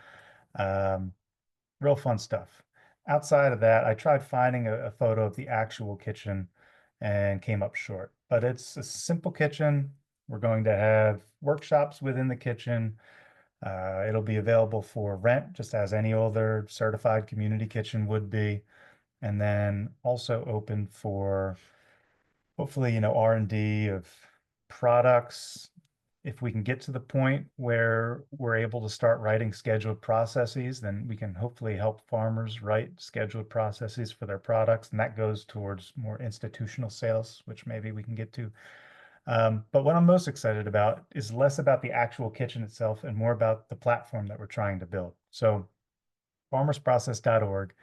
Real fun stuff. Outside of that, I tried finding a photo of the actual kitchen and came up short. But it's a simple kitchen. We're going to have workshops within the kitchen. It'll be available for rent, just as any other certified community kitchen would be. And then also open for hopefully, R&D of products. If we can get to the point where we're able to start writing scheduled processes, then we can hopefully help farmers write scheduled processes for their products. And that goes towards more institutional sales, which maybe we can get to. But what I'm most excited about is less about the actual kitchen itself and more about the platform that we're trying to build. So farmersprocess.org,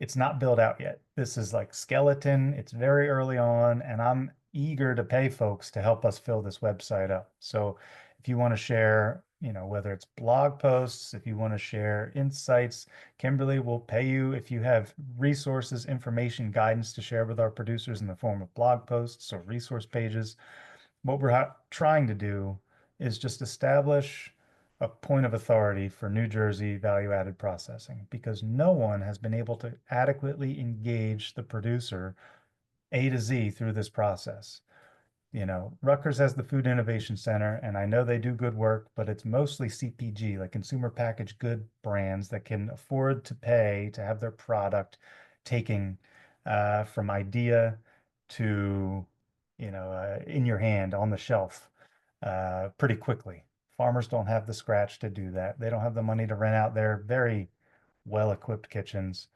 it's not built out yet. This is like skeleton. It's very early on, and I'm eager to pay folks to help us fill this website up. So if you want to share, whether it's blog posts, if you want to share insights, Kimberly will pay you if you have resources, information, guidance to share with our producers in the form of blog posts or resource pages. What we're trying to do is just establish a point of authority for New Jersey value-added processing, because no one has been able to adequately engage the producer A to Z through this process. Rutgers has the Food Innovation Center, and I know they do good work, but it's mostly CPG, like consumer packaged good brands that can afford to pay to have their product taken from idea to, in your hand on the shelf pretty quickly. Farmers don't have the scratch to do that. They don't have the money to rent out their very well-equipped kitchens.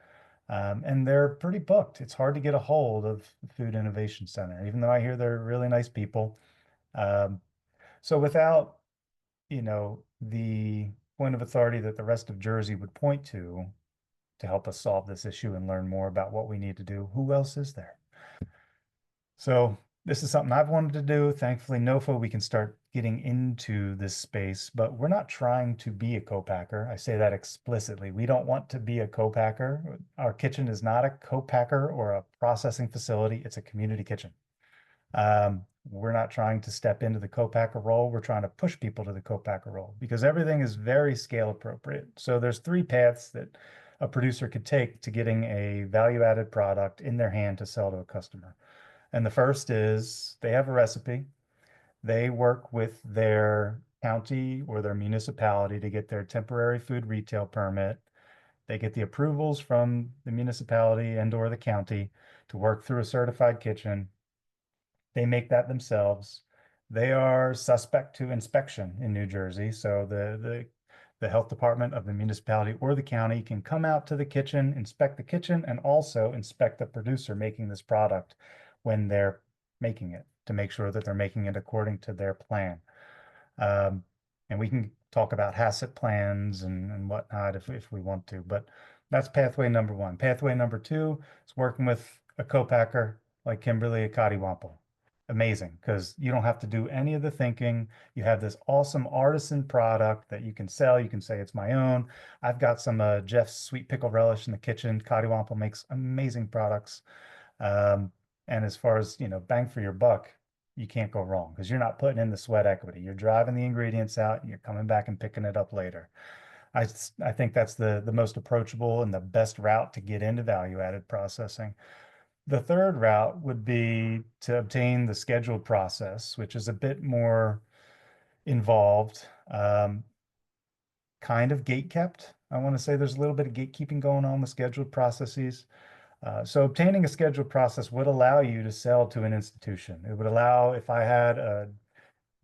And they're pretty booked. It's hard to get a hold of the Food Innovation Center, even though I hear they're really nice people. So without, the point of authority that the rest of Jersey would point to help us solve this issue and learn more about what we need to do, who else is there? So this is something I've wanted to do. Thankfully, NOFA, we can start getting into this space, but we're not trying to be a co-packer. I say that explicitly. We don't want to be a co-packer. Our kitchen is not a co-packer or a processing facility. It's a community kitchen. We're not trying to step into the co-packer role. We're trying to push people to the co-packer role because everything is very scale appropriate. So there's 3 paths that a producer could take to getting a value-added product in their hand to sell to a customer. And the first is they have a recipe. They work with their county or their municipality to get their temporary food retail permit. They get the approvals from the municipality and or the county to work through a certified kitchen. They make that themselves. They are suspect to inspection in New Jersey. So the health department of the municipality or the county can come out to the kitchen, inspect the kitchen, and also inspect the producer making this product when they're making it to make sure that they're making it according to their plan. And we can talk about HACCP plans and whatnot if we want to, but that's pathway number 1. Pathway number 2 is working with a co-packer like Kimberly at Coddiwomple. Amazing, because you don't have to do any of the thinking. You have this awesome artisan product that you can sell. You can say it's my own. I've got some Jeff's sweet pickle relish in the kitchen. Coddiwomple makes amazing products. Um, and as far as, bang for your buck, you can't go wrong because you're not putting in the sweat equity. You're driving the ingredients out and you're coming back and picking it up later. I think that's the most approachable and the best route to get into value-added processing. The third route would be to obtain the scheduled process, which is a bit more involved, kind of gate kept. I want to say there's a little bit of gatekeeping going on with scheduled processes. So obtaining a scheduled process would allow you to sell to an institution. It would allow, if I had a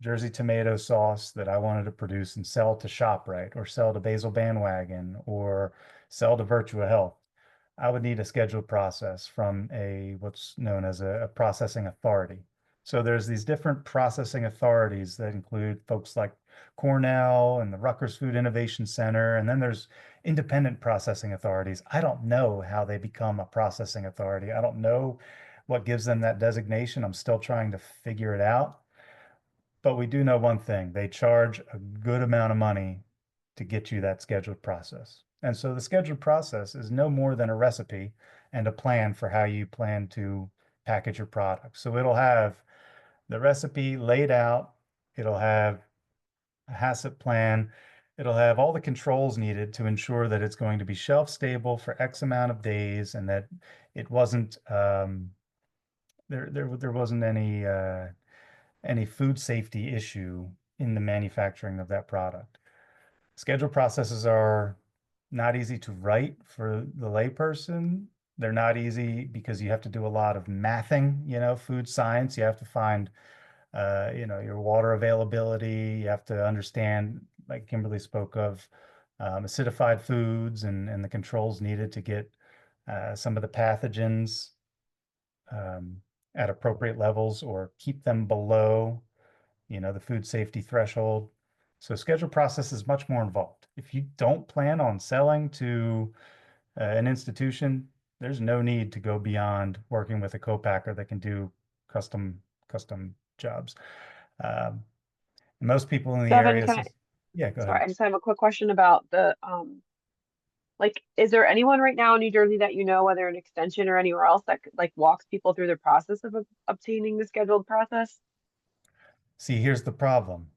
Jersey tomato sauce that I wanted to produce and sell to ShopRite or sell to Basil Bandwagon or sell to Virtua Health, I would need a scheduled process from what's known as a processing authority. So there's these different processing authorities that include folks like Cornell and the Rutgers Food Innovation Center, and then there's independent processing authorities. I don't know how they become a processing authority. I don't know what gives them that designation. I'm still trying to figure it out. But we do know one thing, they charge a good amount of money to get you that scheduled process. And so the scheduled process is no more than a recipe and a plan for how you plan to package your product. So it'll have the recipe laid out, it'll have a HACCP plan, it'll have all the controls needed to ensure that it's going to be shelf stable for X amount of days and that it wasn't there wasn't any food safety issue in the manufacturing of that product. Schedule processes are not easy to write for the layperson. They're not easy because you have to do a lot of mathing, food science. You have to find, your water availability. You have to understand, like Kimberly spoke of, acidified foods and the controls needed to get some of the pathogens at appropriate levels or keep them below the food safety threshold. So schedule process is much more involved. If you don't plan on selling to an institution, there's no need to go beyond working with a co-packer that can do custom jobs. Most people in the Devin, area, yeah, go sorry, ahead. I just have a quick question about the, like, is there anyone right now in New Jersey that whether an extension or anywhere else that like walks people through the process of obtaining the scheduled process? See, here's the problem.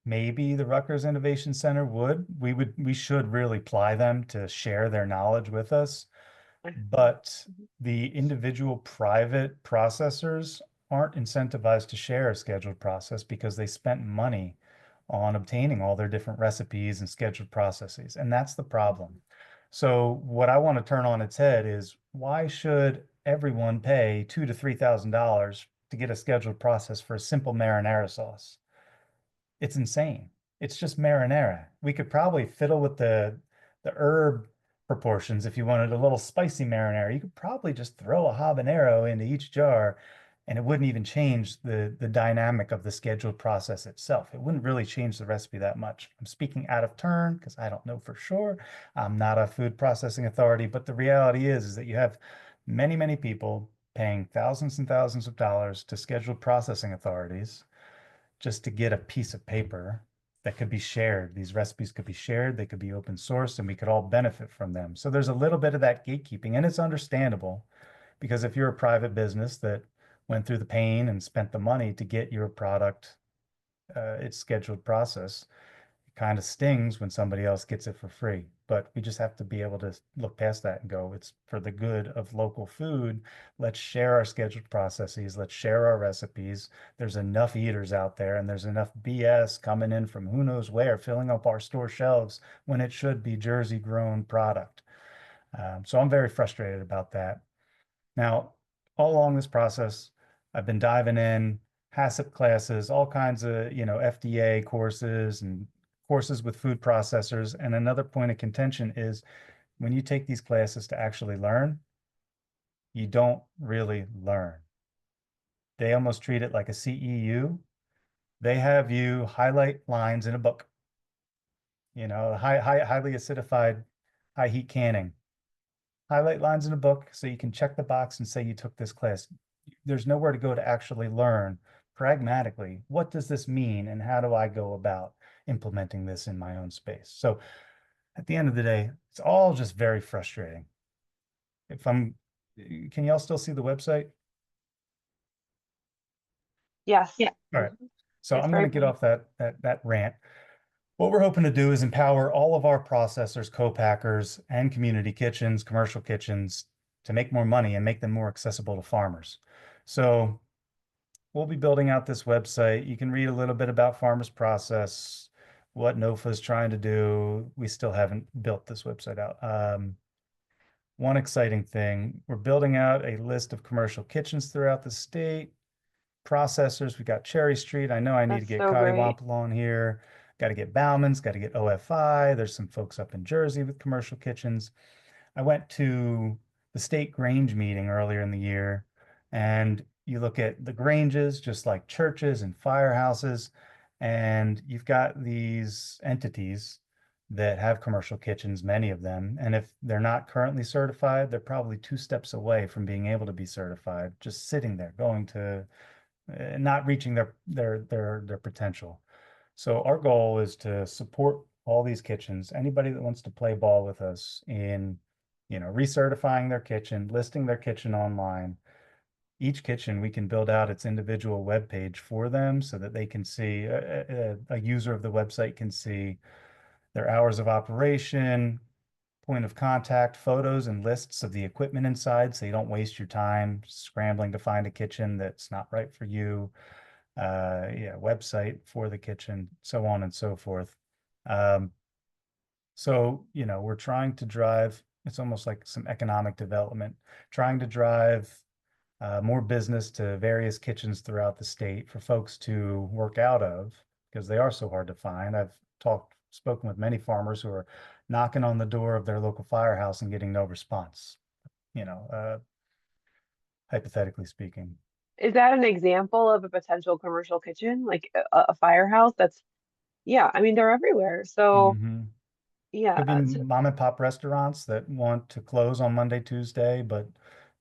Maybe the Rutgers Innovation Center we should really ply them to share their knowledge with us. But the individual private processors aren't incentivized to share a scheduled process because they spent money on obtaining all their different recipes and scheduled processes. And that's the problem. So what I want to turn on its head is why should everyone pay $2,000 to $3,000 to get a scheduled process for a simple marinara sauce? It's insane. It's just marinara. We could probably fiddle with the herb proportions. If you wanted a little spicy marinara, you could probably just throw a habanero into each jar and it wouldn't even change the dynamic of the scheduled process itself. It wouldn't really change the recipe that much. I'm speaking out of turn because I don't know for sure. I'm not a food processing authority, but the reality is that you have many, many people paying thousands and thousands of dollars to scheduled processing authorities just to get a piece of paper that could be shared. These recipes could be shared, they could be open source, and we could all benefit from them. So there's a little bit of that gatekeeping, and it's understandable because if you're a private business that went through the pain and spent the money to get your product, its scheduled process, it kind of stings when somebody else gets it for free. But we just have to be able to look past that and go, it's for the good of local food. Let's share our scheduled processes. Let's share our recipes. There's enough eaters out there and there's enough BS coming in from who knows where, filling up our store shelves when it should be Jersey grown product. So I'm very frustrated about that. Now, all along this process, I've been diving in, HACCP classes, all kinds of, FDA courses and courses with food processors. And another point of contention is when you take these classes to actually learn, you don't really learn. They almost treat it like a CEU. They have you highlight lines in a book, highly acidified, high heat canning. highlight lines in a book so you can check the box and say you took this class. There's nowhere to go to actually learn pragmatically, what does this mean and how do I go about implementing this in my own space? So at the end of the day, it's all just very frustrating. Can y'all still see the website? Yes. Yeah. All right. So It's I'm very going to get pretty. off that rant. What we're hoping to do is empower all of our processors, co-packers, and community kitchens, commercial kitchens to make more money and make them more accessible to farmers. So we'll be building out this website. You can read a little bit about Farmers Process, what NOFA is trying to do. We still haven't built this website out. One exciting thing, we're building out a list of commercial kitchens throughout the state. Processors, we got Cherry Street. I know I need to That's get so great. Coddiwomple on here. Got to get Bauman's, got to get OFI. There's some folks up in Jersey with commercial kitchens. I went to the state Grange meeting earlier in the year, and you look at the Granges, just like churches and firehouses, and you've got these entities that have commercial kitchens, many of them. And if they're not currently certified, they're probably 2 steps away from being able to be certified, just sitting there, going to not reaching their potential. So our goal is to support all these kitchens. Anybody that wants to play ball with us in, recertifying their kitchen, listing their kitchen online. Each kitchen, we can build out its individual web page for them so that they can see, a user of the website can see their hours of operation, point of contact, photos and lists of the equipment inside, so you don't waste your time scrambling to find a kitchen that's not right for you. Website for the kitchen, so on and so forth. So, we're trying to drive, it's almost like some economic development, trying to drive more business to various kitchens throughout the state for folks to work out of because they are so hard to find. I've spoken with many farmers who are knocking on the door of their local firehouse and getting no response, hypothetically speaking. Is that an example of a potential commercial kitchen, like a firehouse? Yeah, I mean, they're everywhere. So Mhm. yeah, Could be so mom and pop restaurants that want to close on Monday, Tuesday, but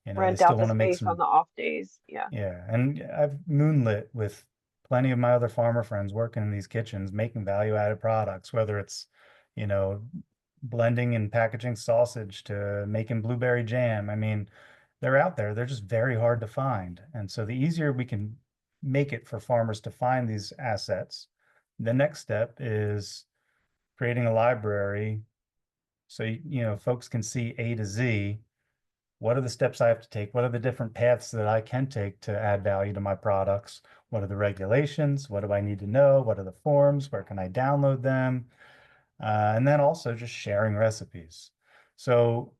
they rent still out the want to make space on some. the off days. Yeah. Yeah, and I've moonlit with plenty of my other farmer friends working in these kitchens, making value-added products, whether it's, you know, blending and packaging sausage to making blueberry jam. I mean, they're out there. They're just very hard to find. And so the easier we can make it for farmers to find these assets, the next step is creating a library so, folks can see A to Z. What are the steps I have to take? What are the different paths that I can take to add value to my products? What are the regulations? What do I need to know? What are the forms? Where can I download them? And then also just sharing recipes. So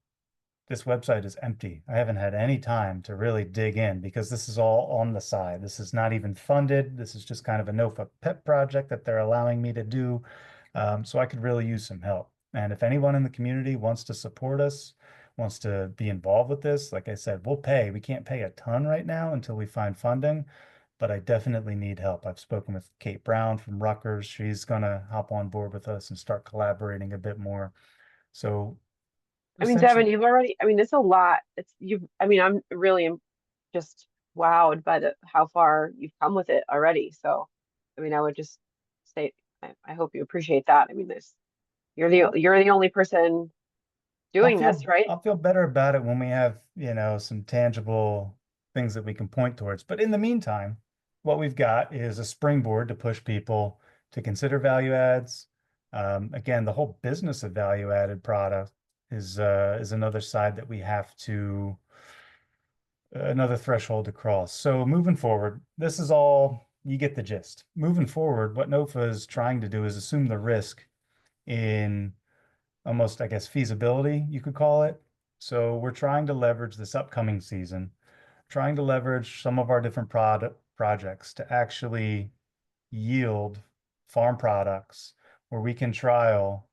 this website is empty. I haven't had any time to really dig in because this is all on the side. This is not even funded. This is just kind of a NOFA pet project that they're allowing me to do. So I could really use some help. And if anyone in the community wants to support us, wants to be involved with this, like I said, we'll pay. We can't pay a ton right now until we find funding, but I definitely need help. I've spoken with Kate Brown from Rutgers. She's going to hop on board with us and start collaborating a bit more. So I mean, Devin, essentially, I mean, it's a lot. I mean, I'm really just wowed by how far you've come with it already. So, I mean, I would just say, I hope you appreciate that. I mean, I'll you're the only person I'll doing this, feel right? I'll feel better about it when we have, some tangible things that we can point towards. But in the meantime, what we've got is a springboard to push people to consider value adds. Again, the whole business of value added product is another side that we have to another threshold to cross. So moving forward, this is all you get the gist. Moving forward, what NOFA is trying to do is assume the risk in almost, I guess, feasibility, you could call it. So we're trying to leverage this upcoming season, trying to leverage some of our different projects to actually yield farm products where we can trial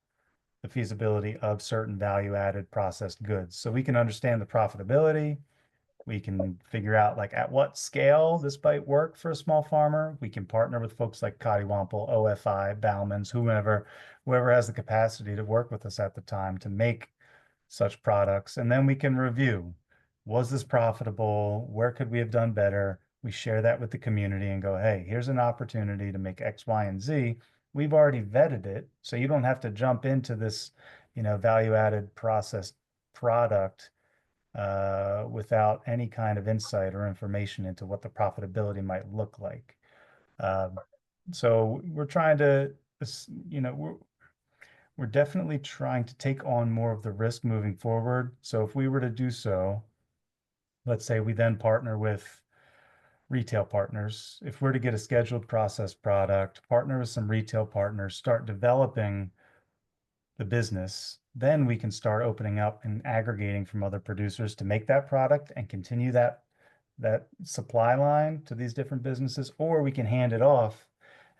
the feasibility of certain value-added processed goods. So we can understand the profitability. We can figure out like at what scale this might work for a small farmer. We can partner with folks like Coddiwomple, OFI, Bauman's, whoever has the capacity to work with us at the time to make such products, and then we can review. Was this profitable? Where could we have done better? We share that with the community and go, hey, here's an opportunity to make X, Y, and Z. We've already vetted it, so you don't have to jump into this, value-added processed product without any kind of insight or information into what the profitability might look like. So we're trying to, we're definitely trying to take on more of the risk moving forward. So if we were to do so, let's say we then partner with retail partners. If we're to get a scheduled processed product, partner with some retail partners, start developing the business, then we can start opening up and aggregating from other producers to make that product and continue that supply line to these different businesses, or we can hand it off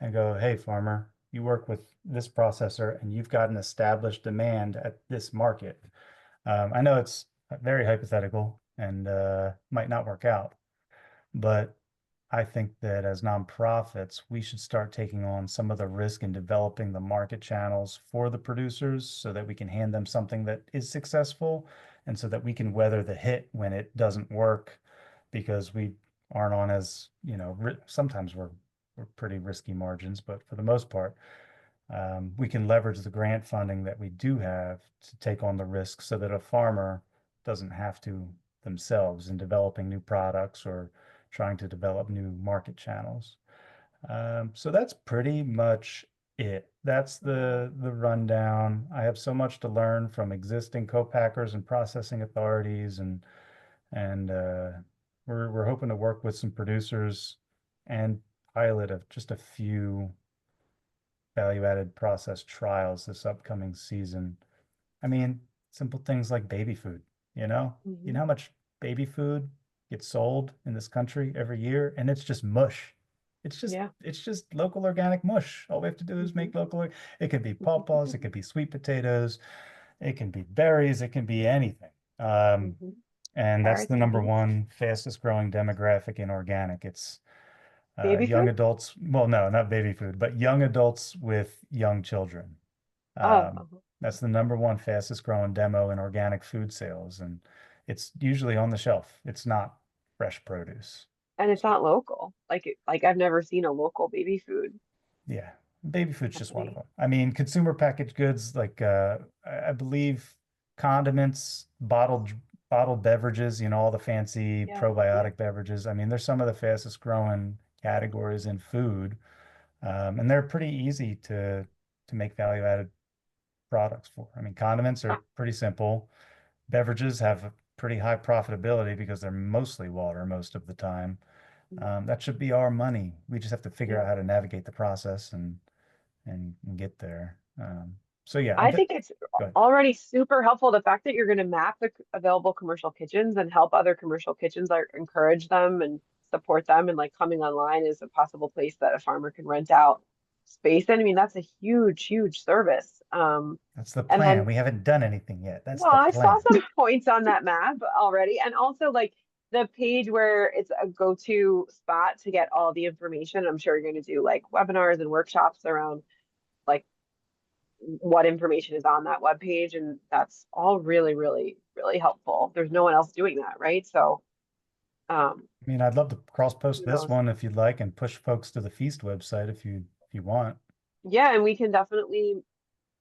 and go, hey, farmer, you work with this processor and you've got an established demand at this market. I know it's very hypothetical and might not work out, but I think that as nonprofits, we should start taking on some of the risk in developing the market channels for the producers so that we can hand them something that is successful and so that we can weather the hit when it doesn't work, because we aren't on as, sometimes we're pretty risky margins, but for the most part, we can leverage the grant funding that we do have to take on the risk so that a farmer doesn't have to themselves in developing new products or trying to develop new market channels. So that's pretty much it. That's the rundown. I have so much to learn from existing co-packers and processing authorities, and we're hoping to work with some producers and pilot just a few value-added process trials this upcoming season. I mean, simple things like baby food, you know how much baby food gets sold in this country every year, and it's just mush. It's just local organic mush. All we have to do is make local. It could be pawpaws, it could be sweet potatoes, it can be berries, it can be anything. And that's the number one fastest growing demographic in organic. It's young adults. Well, no, not baby food, but young adults with young children. That's the number one fastest growing demo in organic food sales. And it's usually on the shelf. It's not fresh produce. And it's not local. Like I've never seen a local baby food. Yeah. Baby food's just one of them. I mean, consumer packaged goods, like I believe condiments, bottled beverages, all the fancy probiotic beverages. I mean, they're some of the fastest growing categories in food. And they're pretty easy to make value added products for. I mean, condiments are pretty simple. Beverages have a pretty high profitability because they're mostly water most of the time. That should be our money. We just have to figure out how to navigate the process and get there. So yeah, I think it's already super helpful. The fact that you're going to map the available commercial kitchens and help other commercial kitchens, like encourage them and support them, and like coming online is a possible place that a farmer can rent out space in. I mean, that's a huge, huge service. That's the plan. We haven't done anything yet. That's the plan. I saw some points on that map already. And also like the page where it's a go-to spot to get all the information. I'm sure you're going to do like webinars and workshops around like what information is on that web page, and that's all really, really, really helpful. There's no one else doing that, right? So I mean, I'd love to cross post this one if you'd like and push folks to the Feast website if you want. Yeah, and we can definitely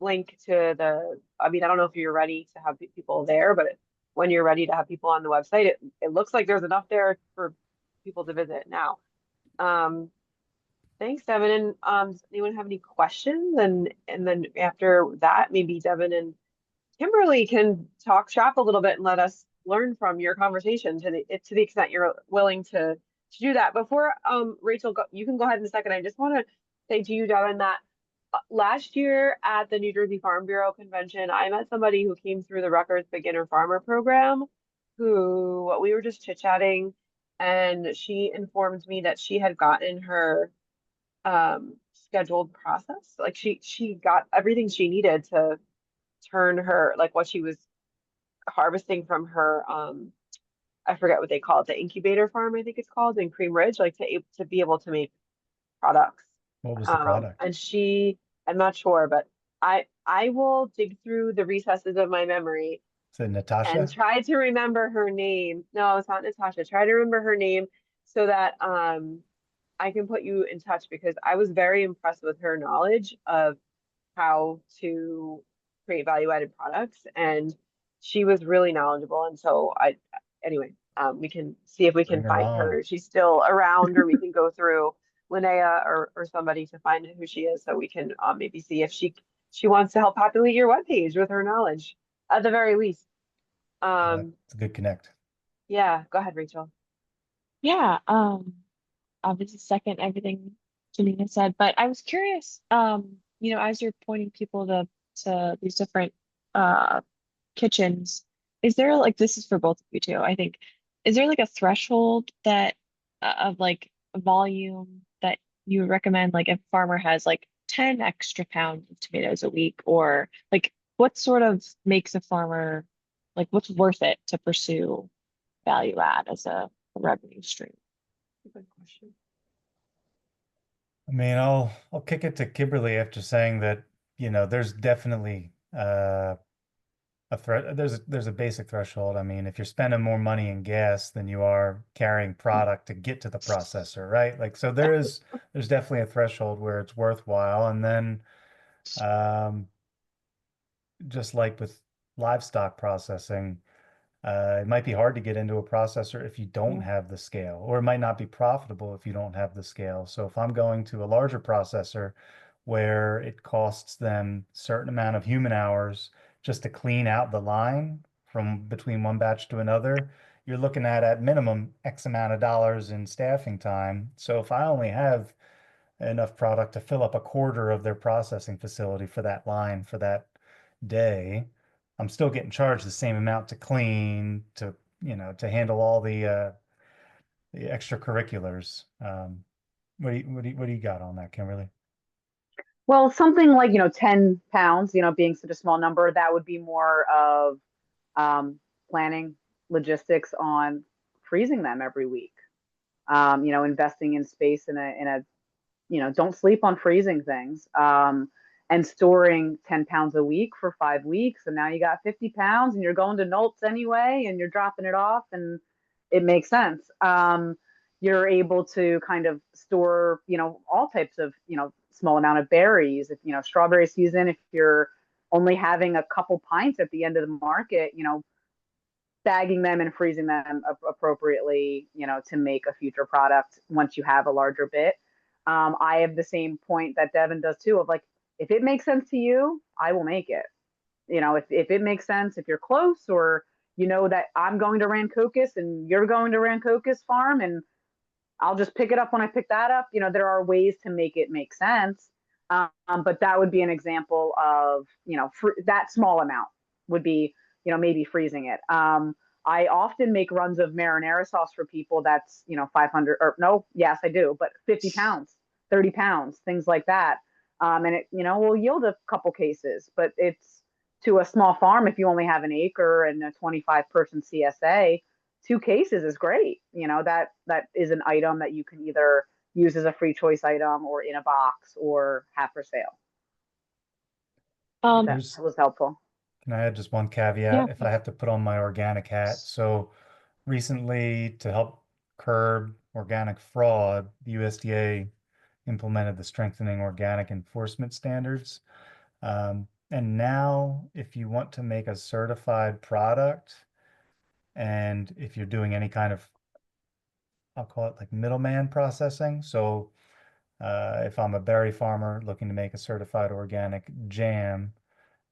link to I mean, I don't know if you're ready to have people there, but when you're ready to have people on the website, it looks like there's enough there for people to visit now. Thanks, Devin. And does anyone have any questions? And then after that, maybe Devin and Kimberly can talk shop a little bit and let us learn from your conversation to the extent you're willing to do that. Before Rachel, you can go ahead in a second. I just want to say to you, Devin, that last year at the New Jersey Farm Bureau convention, I met somebody who came through the Rutgers Beginner Farmer program, who we were just chit-chatting, and she informed me that she had gotten her scheduled process. Like she got everything she needed to turn her, like what she was harvesting from her I forget what they call it, the incubator farm, I think it's called, in Cream Ridge, like to be able to make products. What was the product? And I'm not sure, but I will dig through the recesses of my memory Is it Natasha? and try to remember her name. No, it's not Natasha. Try to remember her name so that I can put you in touch, because I was very impressed with her knowledge of how to create value-added products, and she was really knowledgeable. And so anyway, we can see if we can Bring her find on. her. If she's still around, or we can go through Linnea or somebody to find who she is, so we can maybe see if she wants to help populate your webpage with her knowledge at the very least. It's a good connect. Yeah, go ahead, Rachel. Yeah, obviously second everything Janina said, but I was curious, as you're pointing people to these different kitchens, is there like, this is for both of you too, I think, is there like a threshold that of like volume that you would recommend, like if a farmer has like 10 extra pounds of tomatoes a week, or like what sort of makes a farmer, like what's worth it to pursue value add as a revenue stream? Good question. I mean, I'll kick it to Kimberly after saying that, there's definitely there's a basic threshold. I mean, if you're spending more money in gas than you are carrying product to get to the processor, right? Like, so there's definitely a threshold where it's worthwhile. And then just like with livestock processing, it might be hard to get into a processor if you don't have the scale, or it might not be profitable if you don't have the scale. So if I'm going to a larger processor where it costs them a certain amount of human hours just to clean out the line from between one batch to another, you're looking at minimum X amount of dollars in staffing time. So if I only have enough product to fill up a quarter of their processing facility for that line for that day, I'm still getting charged the same amount to clean, to handle all the extracurriculars. What do you got on that, Kimberly? Well, something like, 10 pounds, being such a small number, that would be more of planning logistics on freezing them every week. Investing in space don't sleep on freezing things. And storing 10 pounds a week for 5 weeks. And now you got 50 pounds and you're going to Nolts anyway, and you're dropping it off, and it makes sense. You're able to kind of store, all types of, small amount of berries. If, strawberry season, if you're only having a couple pints at the end of the market, bagging them and freezing them appropriately, to make a future product once you have a larger bit. I have the same point that Devin does too, of like, if it makes sense to you, I will make it. If it makes sense, if you're close, or that I'm going to Rancocas and you're going to Rancocas farm, and I'll just pick it up when I pick that up. There are ways to make it make sense. But that would be an example of, that small amount would be, maybe freezing it. I often make runs of marinara sauce for people that's, 500, or no, yes, I do, but 50 pounds, 30 pounds, things like that. And it, will yield a couple cases, but it's, to a small farm, if you only have an acre and a 25-person CSA, 2 cases is great. That is an item that you can either use as a free choice item, or in a box, or have for sale. Um, That was helpful. Can I add just one caveat Yeah, if I have to put on my organic hat? So recently, to help curb organic fraud, the USDA implemented the Strengthening Organic Enforcement Standards. And now, if you want to make a certified product, and if you're doing any kind of, I'll call it like middleman processing. So if I'm a berry farmer looking to make a certified organic jam,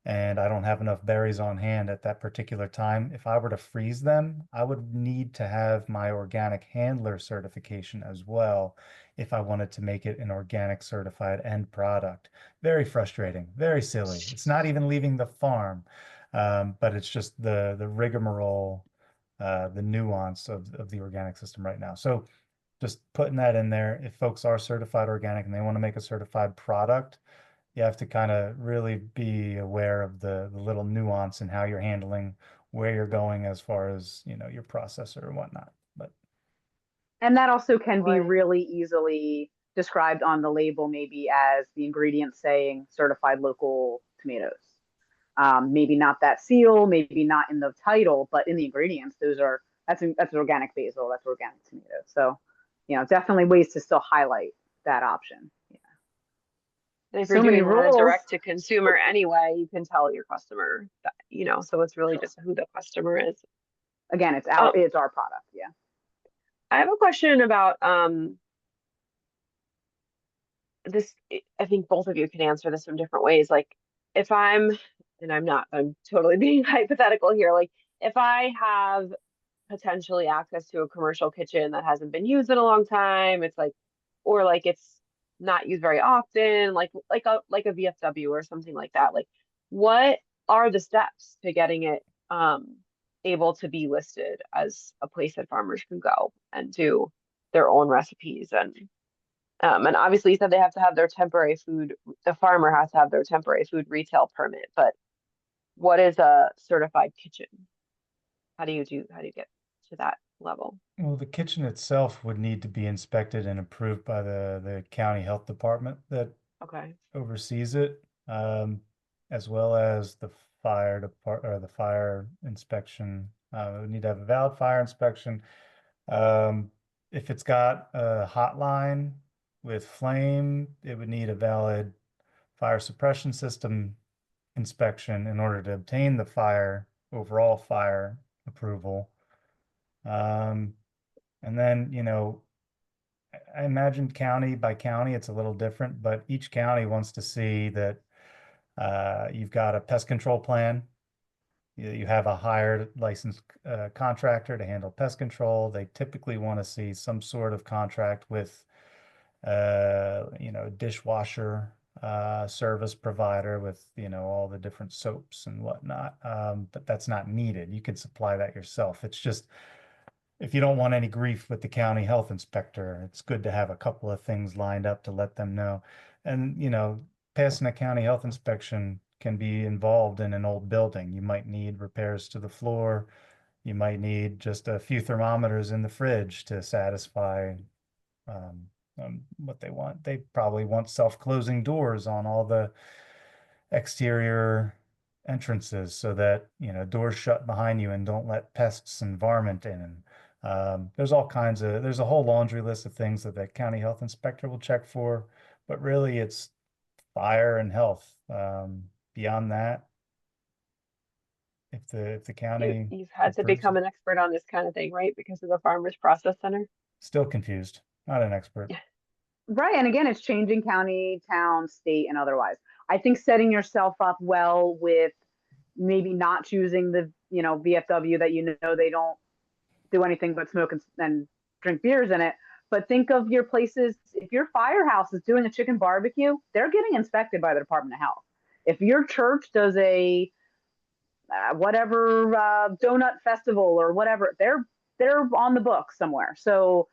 and I don't have enough berries on hand at that particular time, if I were to freeze them, I would need to have my organic handler certification as well if I wanted to make it an organic certified end product. Very frustrating, very silly. It's not even leaving the farm, but it's just the rigmarole, the nuance of the organic system right now. So just putting that in there, if folks are certified organic and they want to make a certified product, you have to kind of really be aware of the little nuance in how you're handling, where you're going as far as, your processor and whatnot. And that also can be Right. really easily described on the label, maybe as the ingredients saying certified local tomatoes. Maybe not that seal, maybe not in the title, but in the ingredients, that's organic basil, that's organic tomato. So, definitely ways to still highlight that option. Yeah. And if So you're many doing a lot of rules. direct to consumer anyway, you can tell your customer that, so it's really just who the customer is. Again, it's Um, our product. Yeah. I have a question about this. I think both of you can answer this from different ways. Like if I'm totally being hypothetical here. Like if I have potentially access to a commercial kitchen that hasn't been used in a long time, or like it's not used very often, like a VFW or something like that. Like what are the steps to getting it able to be listed as a place that farmers can go and do their own recipes? And obviously you said they have to have their temporary food, the farmer has to have their temporary food retail permit, but what is a certified kitchen? How do you get to that level? Well, the kitchen itself would need to be inspected and approved by the county health department that Okay. oversees it, as well as the fire department or the fire inspection. We need to have a valid fire inspection. If it's got a hotline with flame, it would need a valid fire suppression system inspection in order to obtain the overall fire approval. And then, I imagine county by county, it's a little different, but each county wants to see that you've got a pest control plan. You have a hired licensed contractor to handle pest control. They typically want to see some sort of contract with, dishwasher service provider with, all the different soaps and whatnot. But that's not needed. You can supply that yourself. It's just, if you don't want any grief with the county health inspector, it's good to have a couple of things lined up to let them know. And, passing a county health inspection can be involved in an old building. You might need repairs to the floor. You might need just a few thermometers in the fridge to satisfy what they want. They probably want self-closing doors on all the exterior entrances so that, doors shut behind you and don't let pests and varmint in. There's a whole laundry list of things that the county health inspector will check for, but really it's fire and health. Beyond that, if the county You've had to approves become it. an expert on this kind of thing, right? Because of the Farmers Process Center. Still confused, not an expert. Right. And again, it's changing county, town, state, and otherwise. I think setting yourself up well with maybe not choosing the, VFW that they don't do anything but smoke and drink beers in it. But think of your places. If your firehouse is doing a chicken barbecue, they're getting inspected by the Department of Health. If your church does a whatever donut festival or whatever, they're on the book somewhere. So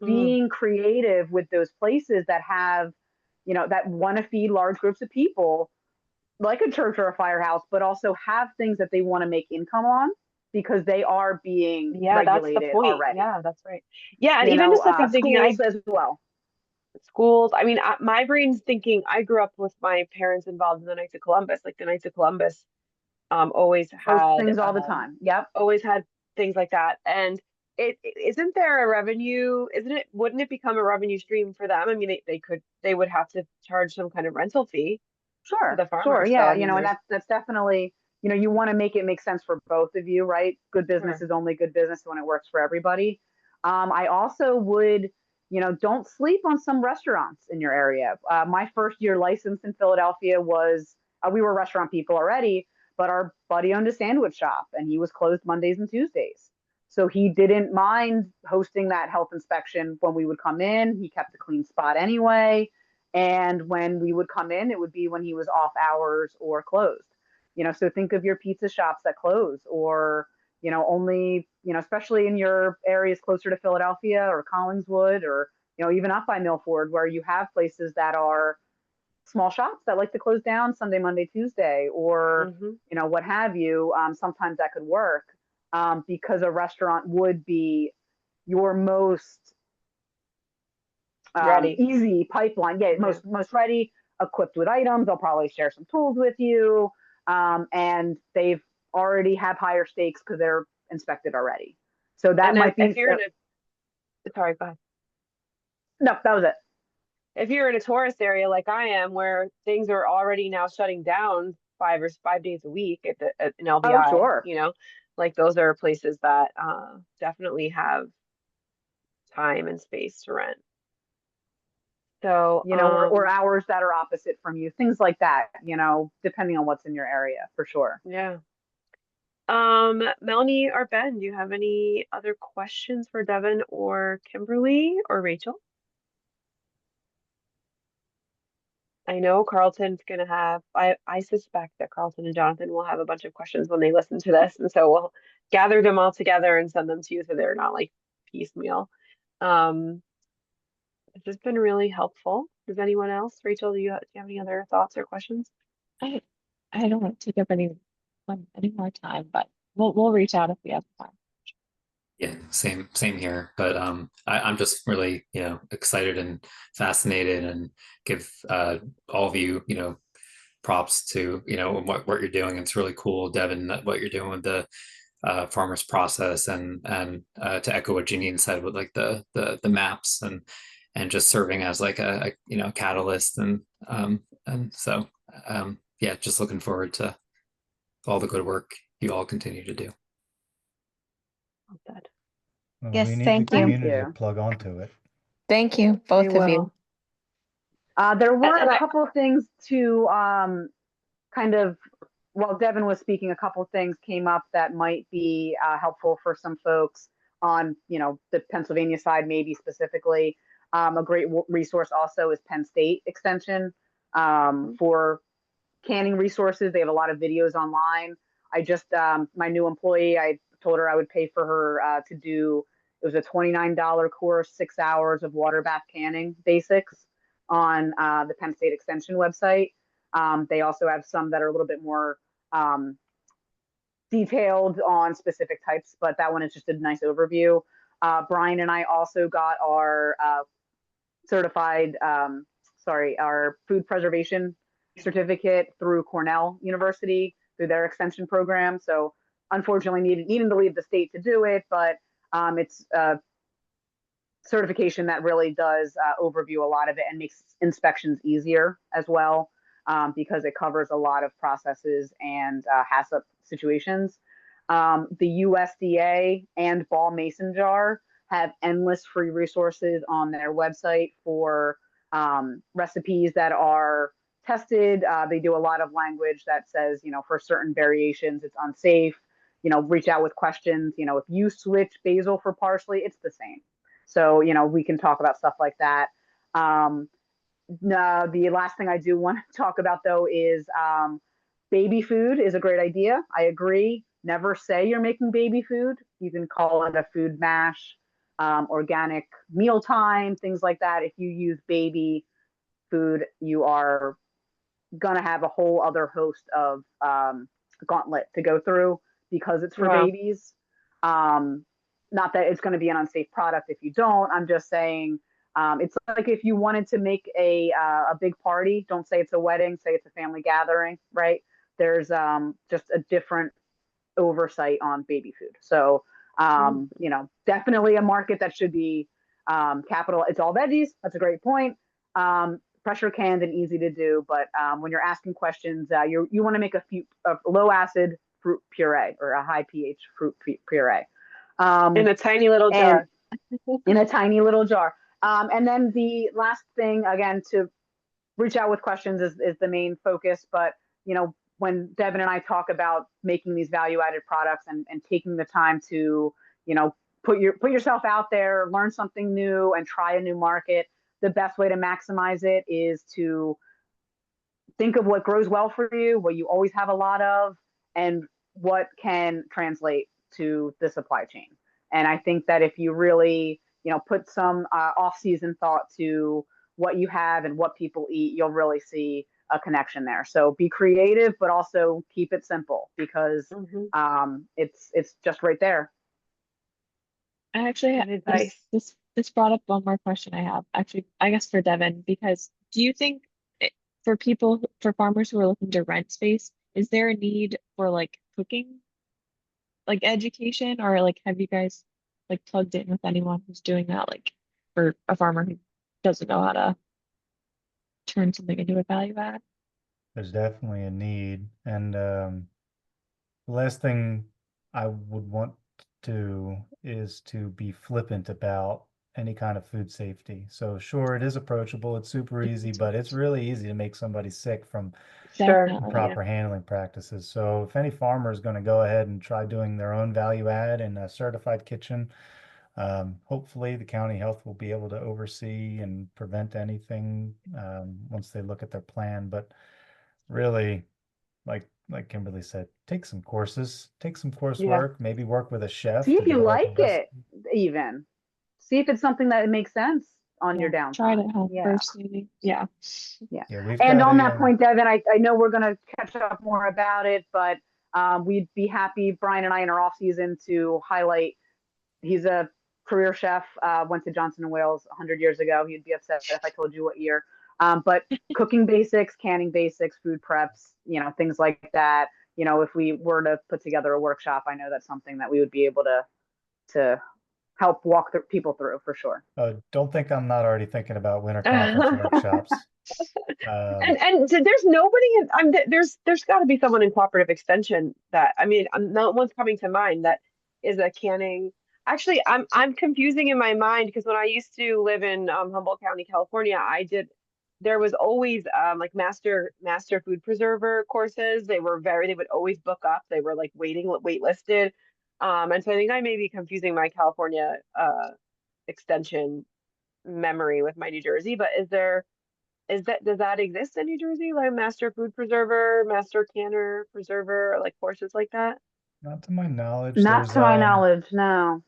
being creative with those places that have, that want to feed large groups of people, like a church or a firehouse, but also have things that they want to make income on because they are being regulated that's the point. already. Yeah, that's right. Yeah, and even just like I'm thinking, schools as well. Schools. I mean, my brain's thinking. I grew up with my parents involved in the Knights of Columbus. Like the Knights of Columbus, always had things all the time. Yep. Always had things like that. And isn't there a revenue? Wouldn't it become a revenue stream for them? I mean, they would have to charge some kind of rental fee. Sure. To the farmers. Sure. Yeah. So, I mean, and that's definitely, you want to make it make sense for both of you, right? Good business Sure. is only good business when it works for everybody. I also would, don't sleep on some restaurants in your area. My first year license in Philadelphia was, we were restaurant people already, but our buddy owned a sandwich shop and he was closed Mondays and Tuesdays. So he didn't mind hosting that health inspection when we would come in. He kept a clean spot anyway. And when we would come in, it would be when he was off hours or closed. So think of your pizza shops that close or, only, especially in your areas closer to Philadelphia or Collingswood or, even up by Milford, where you have places that are small shops that like to close down Sunday, Monday, Tuesday, or, what have you. Sometimes that could work because a restaurant would be your most easy pipeline. Yeah, most ready, equipped with items. They'll probably share some tools with you. and they've already have higher stakes because they're inspected already. So that And might be, if you're in sorry, go ahead. no, that was it. If you're in a tourist area like I am, where things are already now shutting down 5 days a week in LBI, sure. like those are places that definitely have time and space to rent. So, or hours that are opposite from you, things like that, depending on what's in your area, for sure. yeah. Melanie or Ben, do you have any other questions for Devin or Kimberly or Rachel? I know Carlton's gonna have, I suspect that Carlton and Jonathan will have a bunch of questions when they listen to this, and so we'll gather them all together and send them to you so they're not like piecemeal. This has been really helpful. Does anyone else? Rachel, do you have any other thoughts or questions? I don't want to take up any more time, but we'll reach out if we have time. Yeah, same here. But I'm just really, excited and fascinated, and give all of you, props to, what you're doing. It's really cool, Devin, what you're doing with the farmers process, and to echo what Janine said with like the maps, and just serving as like a catalyst, and so yeah, just looking forward to all the good work you all continue to do. Well said. Well, Yes, we need thank the you. community to you. plug onto it. Thank you, both We of you. will. There were And a couple of things to kind of, while Devin was speaking, a couple of things came up that might be helpful for some folks on, the Pennsylvania side, maybe specifically. A great resource also is Penn State Extension for canning resources. They have a lot of videos online. I just, my new employee, I told her I would pay for her to do, it was a $29 course, 6 hours of water bath canning basics on the Penn State Extension website. They also have some that are a little bit more detailed on specific types, but that one is just a nice overview. Brian and I also got our our food preservation certificate through Cornell University through their extension program. So unfortunately needing to leave the state to do it, but it's a certification that really does overview a lot of it and makes inspections easier as well, because it covers a lot of processes and HACCP situations. The USDA and Ball Mason Jar have endless free resources on their website for recipes that are tested. They do a lot of language that says, for certain variations, it's unsafe. Reach out with questions. If you switch basil for parsley, it's the same. So, we can talk about stuff like that. No, the last thing I do want to talk about, though, is baby food is a great idea. I agree. Never say you're making baby food. You can call it a food mash, organic mealtime, things like that. If you use baby food, you are going to have a whole other host of gauntlet to go through because it's for babies. Not that it's going to be an unsafe product if you don't. I'm just saying it's like if you wanted to make a big party, don't say it's a wedding, say it's a family gathering, right? There's just a different oversight on baby food. So, definitely a market that should be capital. It's all veggies. That's a great point. Pressure canned and easy to do, but when you're asking questions, you want to make a low acid fruit puree or a high pH fruit puree. In a tiny little jar. In a tiny little jar. And then the last thing, again, to reach out with questions is the main focus. But, when Devin and I talk about making these value-added products and taking the time to, put yourself out there, learn something new and try a new market, the best way to maximize it is to think of what grows well for you, what you always have a lot of, and what can translate to the supply chain. And I think that if you really, put some off-season thought to what you have and what people eat, you'll really see a connection there. So be creative, but also keep it simple because it's just right there. I actually this brought up one more question I have, actually, I guess for Devin, because do you think for farmers who are looking to rent space, is there a need for like cooking, like education, or like have you guys like plugged in with anyone who's doing that, like for a farmer who doesn't know how to turn something into a value add? There's definitely a need. And the last thing I would want to do is to be flippant about any kind of food safety. So sure, it is approachable, it's super easy, but it's really easy to make somebody sick from Sure. Definitely, yeah. improper handling practices. So if any farmer is going to go ahead and try doing their own value add in a certified kitchen, hopefully the county health will be able to oversee and prevent anything once they look at their plan. But really, like Kimberly said, take some courses, take some Yeah. coursework, maybe work with a chef See to if you develop a like it, even. See if it's something that makes sense on your Yeah, try it downtime. at home Yeah. first, maybe. Yeah. Yeah. Yeah, we've And got on a that point, Devin, I know we're going to catch up more about it, but we'd be happy, Brian and I, in our off season to highlight. He's a career chef, went to Johnson and Wales 100 years ago. He'd be upset if I told you what year. But cooking basics, canning basics, food preps, things like that. If we were to put together a workshop, I know that's something that we would be able to help walk people through for sure. don't think I'm not already thinking about winter conference workshops. And there's nobody in, there's got to be someone in cooperative extension that, I mean, no one's coming to mind that is a canning. Actually, I'm confusing in my mind because when I used to live in Humboldt County, California, there was always like master food preserver courses. They would always book up. They were like waitlisted. And so I think I may be confusing my California extension memory with my New Jersey, but does that exist in New Jersey? Like master food preserver, master canner preserver, like courses like that? Not to my knowledge. Not There's to my knowledge, no.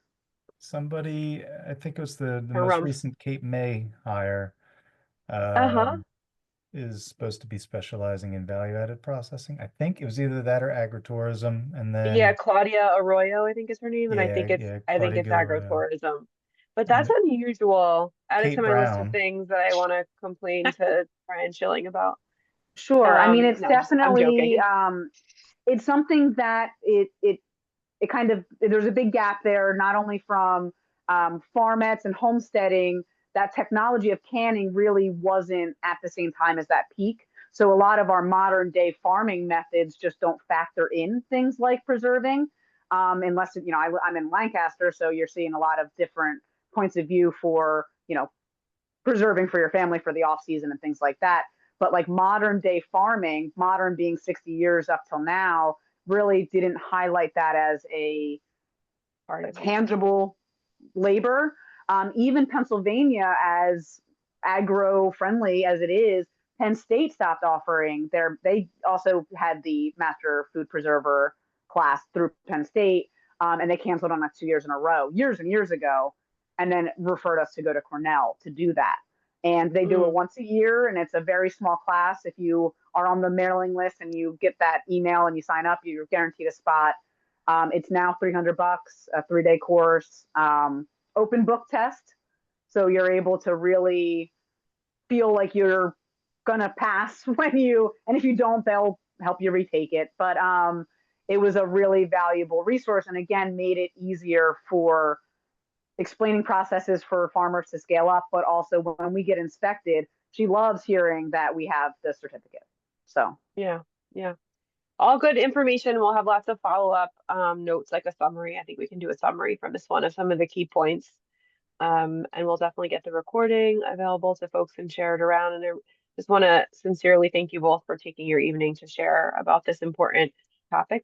somebody, I think it was the Or most rump. recent Cape May hire, Uh-huh. is supposed to be specializing in value-added processing. I think it was either that or agritourism, and Yeah, then Claudia Arroyo, I think is her name, and yeah, I think Claudia it's Gilroy, agritourism. But and that's unusual. Add it to Kate my list of Brown. things that I want to complain to Brian Schilling about. Sure. I mean, it's No, I'm definitely joking. it's something that it kind of, there's a big gap there, not only from farmettes and homesteading. That technology of canning really wasn't at the same time as that peak. So a lot of our modern day farming methods just don't factor in things like preserving, unless, I'm in Lancaster, so you're seeing a lot of different points of view for, preserving for your family for the off season and things like that. But like modern day farming, modern being 60 years up till now, really didn't highlight that as a tangible labor. Even Pennsylvania, as agro friendly as it is, Penn State stopped offering they also had the master food preserver class through Penn State, and they canceled on us 2 years in a row, years and years ago, and then referred us to go to Cornell to do that. And they do it once a year, and it's a very small class. If you are on the mailing list and you get that email and you sign up, you're guaranteed a spot. It's now $300, a 3-day course, open book test. So you're able to really feel like you're gonna pass and if you don't, they'll help you retake it. But it was a really valuable resource, and again, made it easier for explaining processes for farmers to scale up. But also when we get inspected, she loves hearing that we have the certificate. So Yeah. All good information. We'll have lots of follow-up notes, like a summary. I think we can do a summary from this one of some of the key points. And we'll definitely get the recording available so folks can share it around. And I just want to sincerely thank you both for taking your evening to share about this important topic with